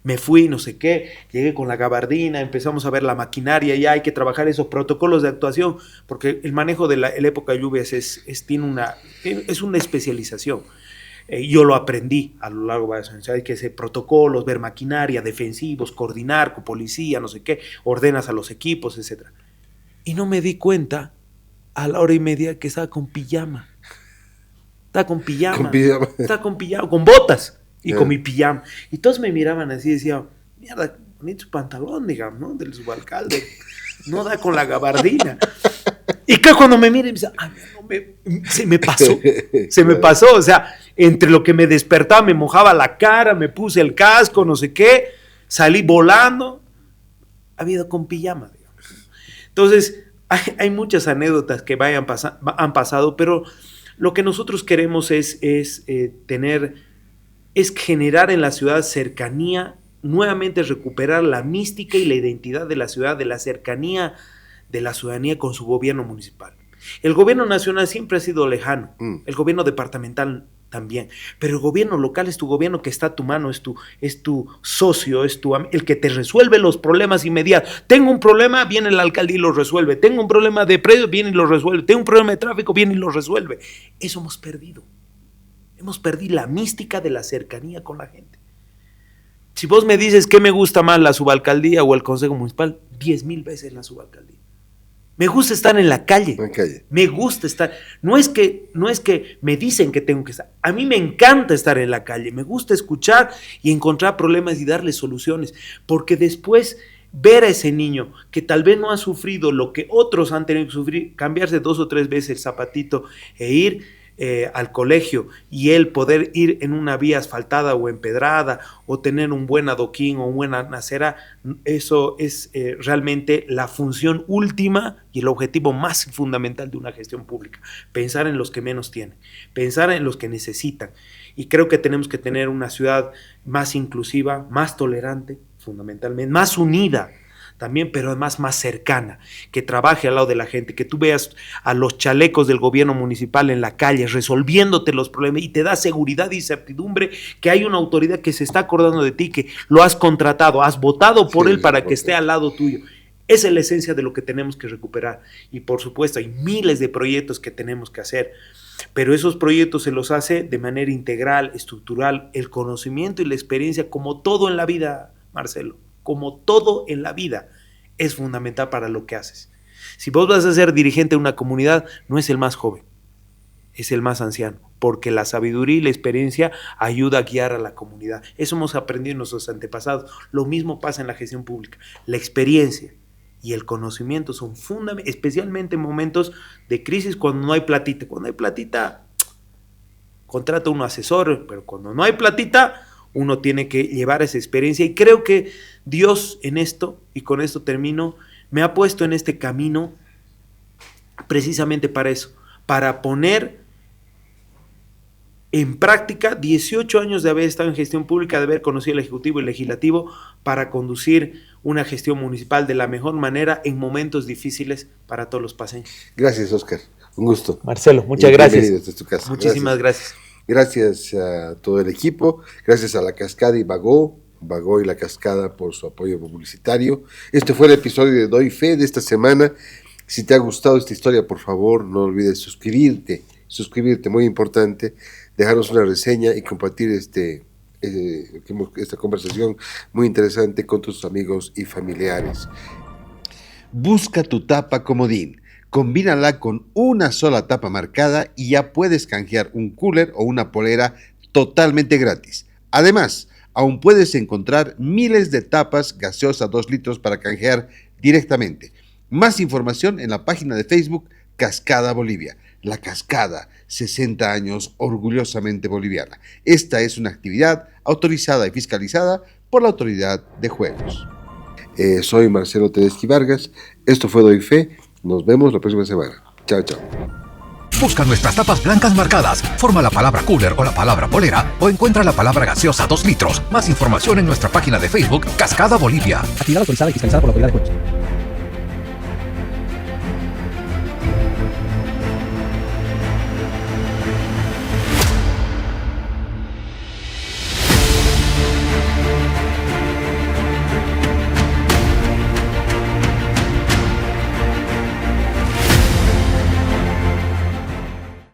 me fui, no sé qué, llegué con la gabardina, empezamos a ver la maquinaria, ya hay que trabajar esos protocolos de actuación, porque el manejo de la época de lluvias es una especialización. Yo lo aprendí a lo largo de los años, hay que hacer protocolos, ver maquinaria, defensivos, coordinar con policía, no sé qué, ordenas a los equipos, etc. Y no me di cuenta a la 1:30 que estaba con pijama. Estaba con pijama, con botas y con mi pijama. Y todos me miraban así y decían, mierda, bonito pantalón, digamos, ¿no? Del subalcalde. No da con la gabardina. Y que cuando me miren, me dice, se me pasó. O sea, entre lo que me despertaba, me mojaba la cara, me puse el casco, no sé qué, salí volando. Había ido con pijama, digamos. Entonces, hay muchas anécdotas que han pasado, pero lo que nosotros queremos es generar en la ciudad cercanía, nuevamente recuperar la mística y la identidad de la ciudad, de la cercanía de la ciudadanía con su gobierno municipal. El gobierno nacional siempre ha sido lejano, el gobierno departamental también, pero el gobierno local es tu gobierno que está a tu mano, es tu socio, el que te resuelve los problemas inmediatos. Tengo un problema, viene el alcalde y lo resuelve. Tengo un problema de precio, viene y lo resuelve. Tengo un problema de tráfico, viene y lo resuelve. Eso hemos perdido. Hemos perdido la mística de la cercanía con la gente. Si vos me dices qué me gusta más, la subalcaldía o el consejo municipal, 10,000 veces la subalcaldía. Me gusta estar en la calle. Me gusta estar. No es que me dicen que tengo que estar. A mí me encanta estar en la calle. Me gusta escuchar y encontrar problemas y darle soluciones. Porque después ver a ese niño que tal vez no ha sufrido lo que otros han tenido que sufrir, cambiarse 2 o 3 veces el zapatito e ir al colegio, y él poder ir en una vía asfaltada o empedrada o tener un buen adoquín o una acera, eso es realmente la función última y el objetivo más fundamental de una gestión pública. Pensar en los que menos tienen, pensar en los que necesitan, y creo que tenemos que tener una ciudad más inclusiva, más tolerante, fundamentalmente, más unida también, pero además más cercana, que trabaje al lado de la gente, que tú veas a los chalecos del gobierno municipal en la calle resolviéndote los problemas, y te da seguridad y certidumbre que hay una autoridad que se está acordando de ti, que lo has contratado, has votado por él para que esté al lado tuyo. Esa es la esencia de lo que tenemos que recuperar. Y por supuesto hay miles de proyectos que tenemos que hacer, pero esos proyectos se los hace de manera integral, estructural, el conocimiento y la experiencia, como todo en la vida, Marcelo. Como todo en la vida, es fundamental para lo que haces. Si vos vas a ser dirigente de una comunidad, no es el más joven, es el más anciano, porque la sabiduría y la experiencia ayuda a guiar a la comunidad. Eso hemos aprendido en nuestros antepasados. Lo mismo pasa en la gestión pública. La experiencia y el conocimiento son fundamentales, especialmente en momentos de crisis, cuando no hay platita. Cuando hay platita, contrata un asesor, pero cuando no hay platita, uno tiene que llevar esa experiencia. Y creo que Dios en esto, y con esto termino, me ha puesto en este camino precisamente para eso, para poner en práctica 18 años de haber estado en gestión pública, de haber conocido el Ejecutivo y el Legislativo, para conducir una gestión municipal de la mejor manera en momentos difíciles para todos los paseños. Gracias, Oscar. Un gusto. Marcelo, muchas gracias. Bienvenido a tu casa. Muchísimas gracias. Gracias a todo el equipo, gracias a La Cascada y Bagó y La Cascada por su apoyo publicitario. Este fue el episodio de Doy Fe de esta semana. Si te ha gustado esta historia, por favor, no olvides suscribirte, muy importante, dejarnos una reseña y compartir esta conversación muy interesante con tus amigos y familiares. Busca tu tapa comodín. Combínala con una sola tapa marcada y ya puedes canjear un cooler o una polera totalmente gratis. Además, aún puedes encontrar miles de tapas gaseosas 2 litros para canjear directamente. Más información en la página de Facebook Cascada Bolivia. La Cascada, 60 años orgullosamente boliviana. Esta es una actividad autorizada y fiscalizada por la Autoridad de Juegos. Soy Marcelo Tedeschi Vargas. Esto fue Doy Fe. Nos vemos la próxima semana. Chao, chao. Busca nuestras tapas blancas marcadas, forma la palabra cooler o la palabra polera o encuentra la palabra gaseosa 2 litros. Más información en nuestra página de Facebook Cascada Bolivia. Actividad autorizada y fiscalizada por la Autoridad de Juegos.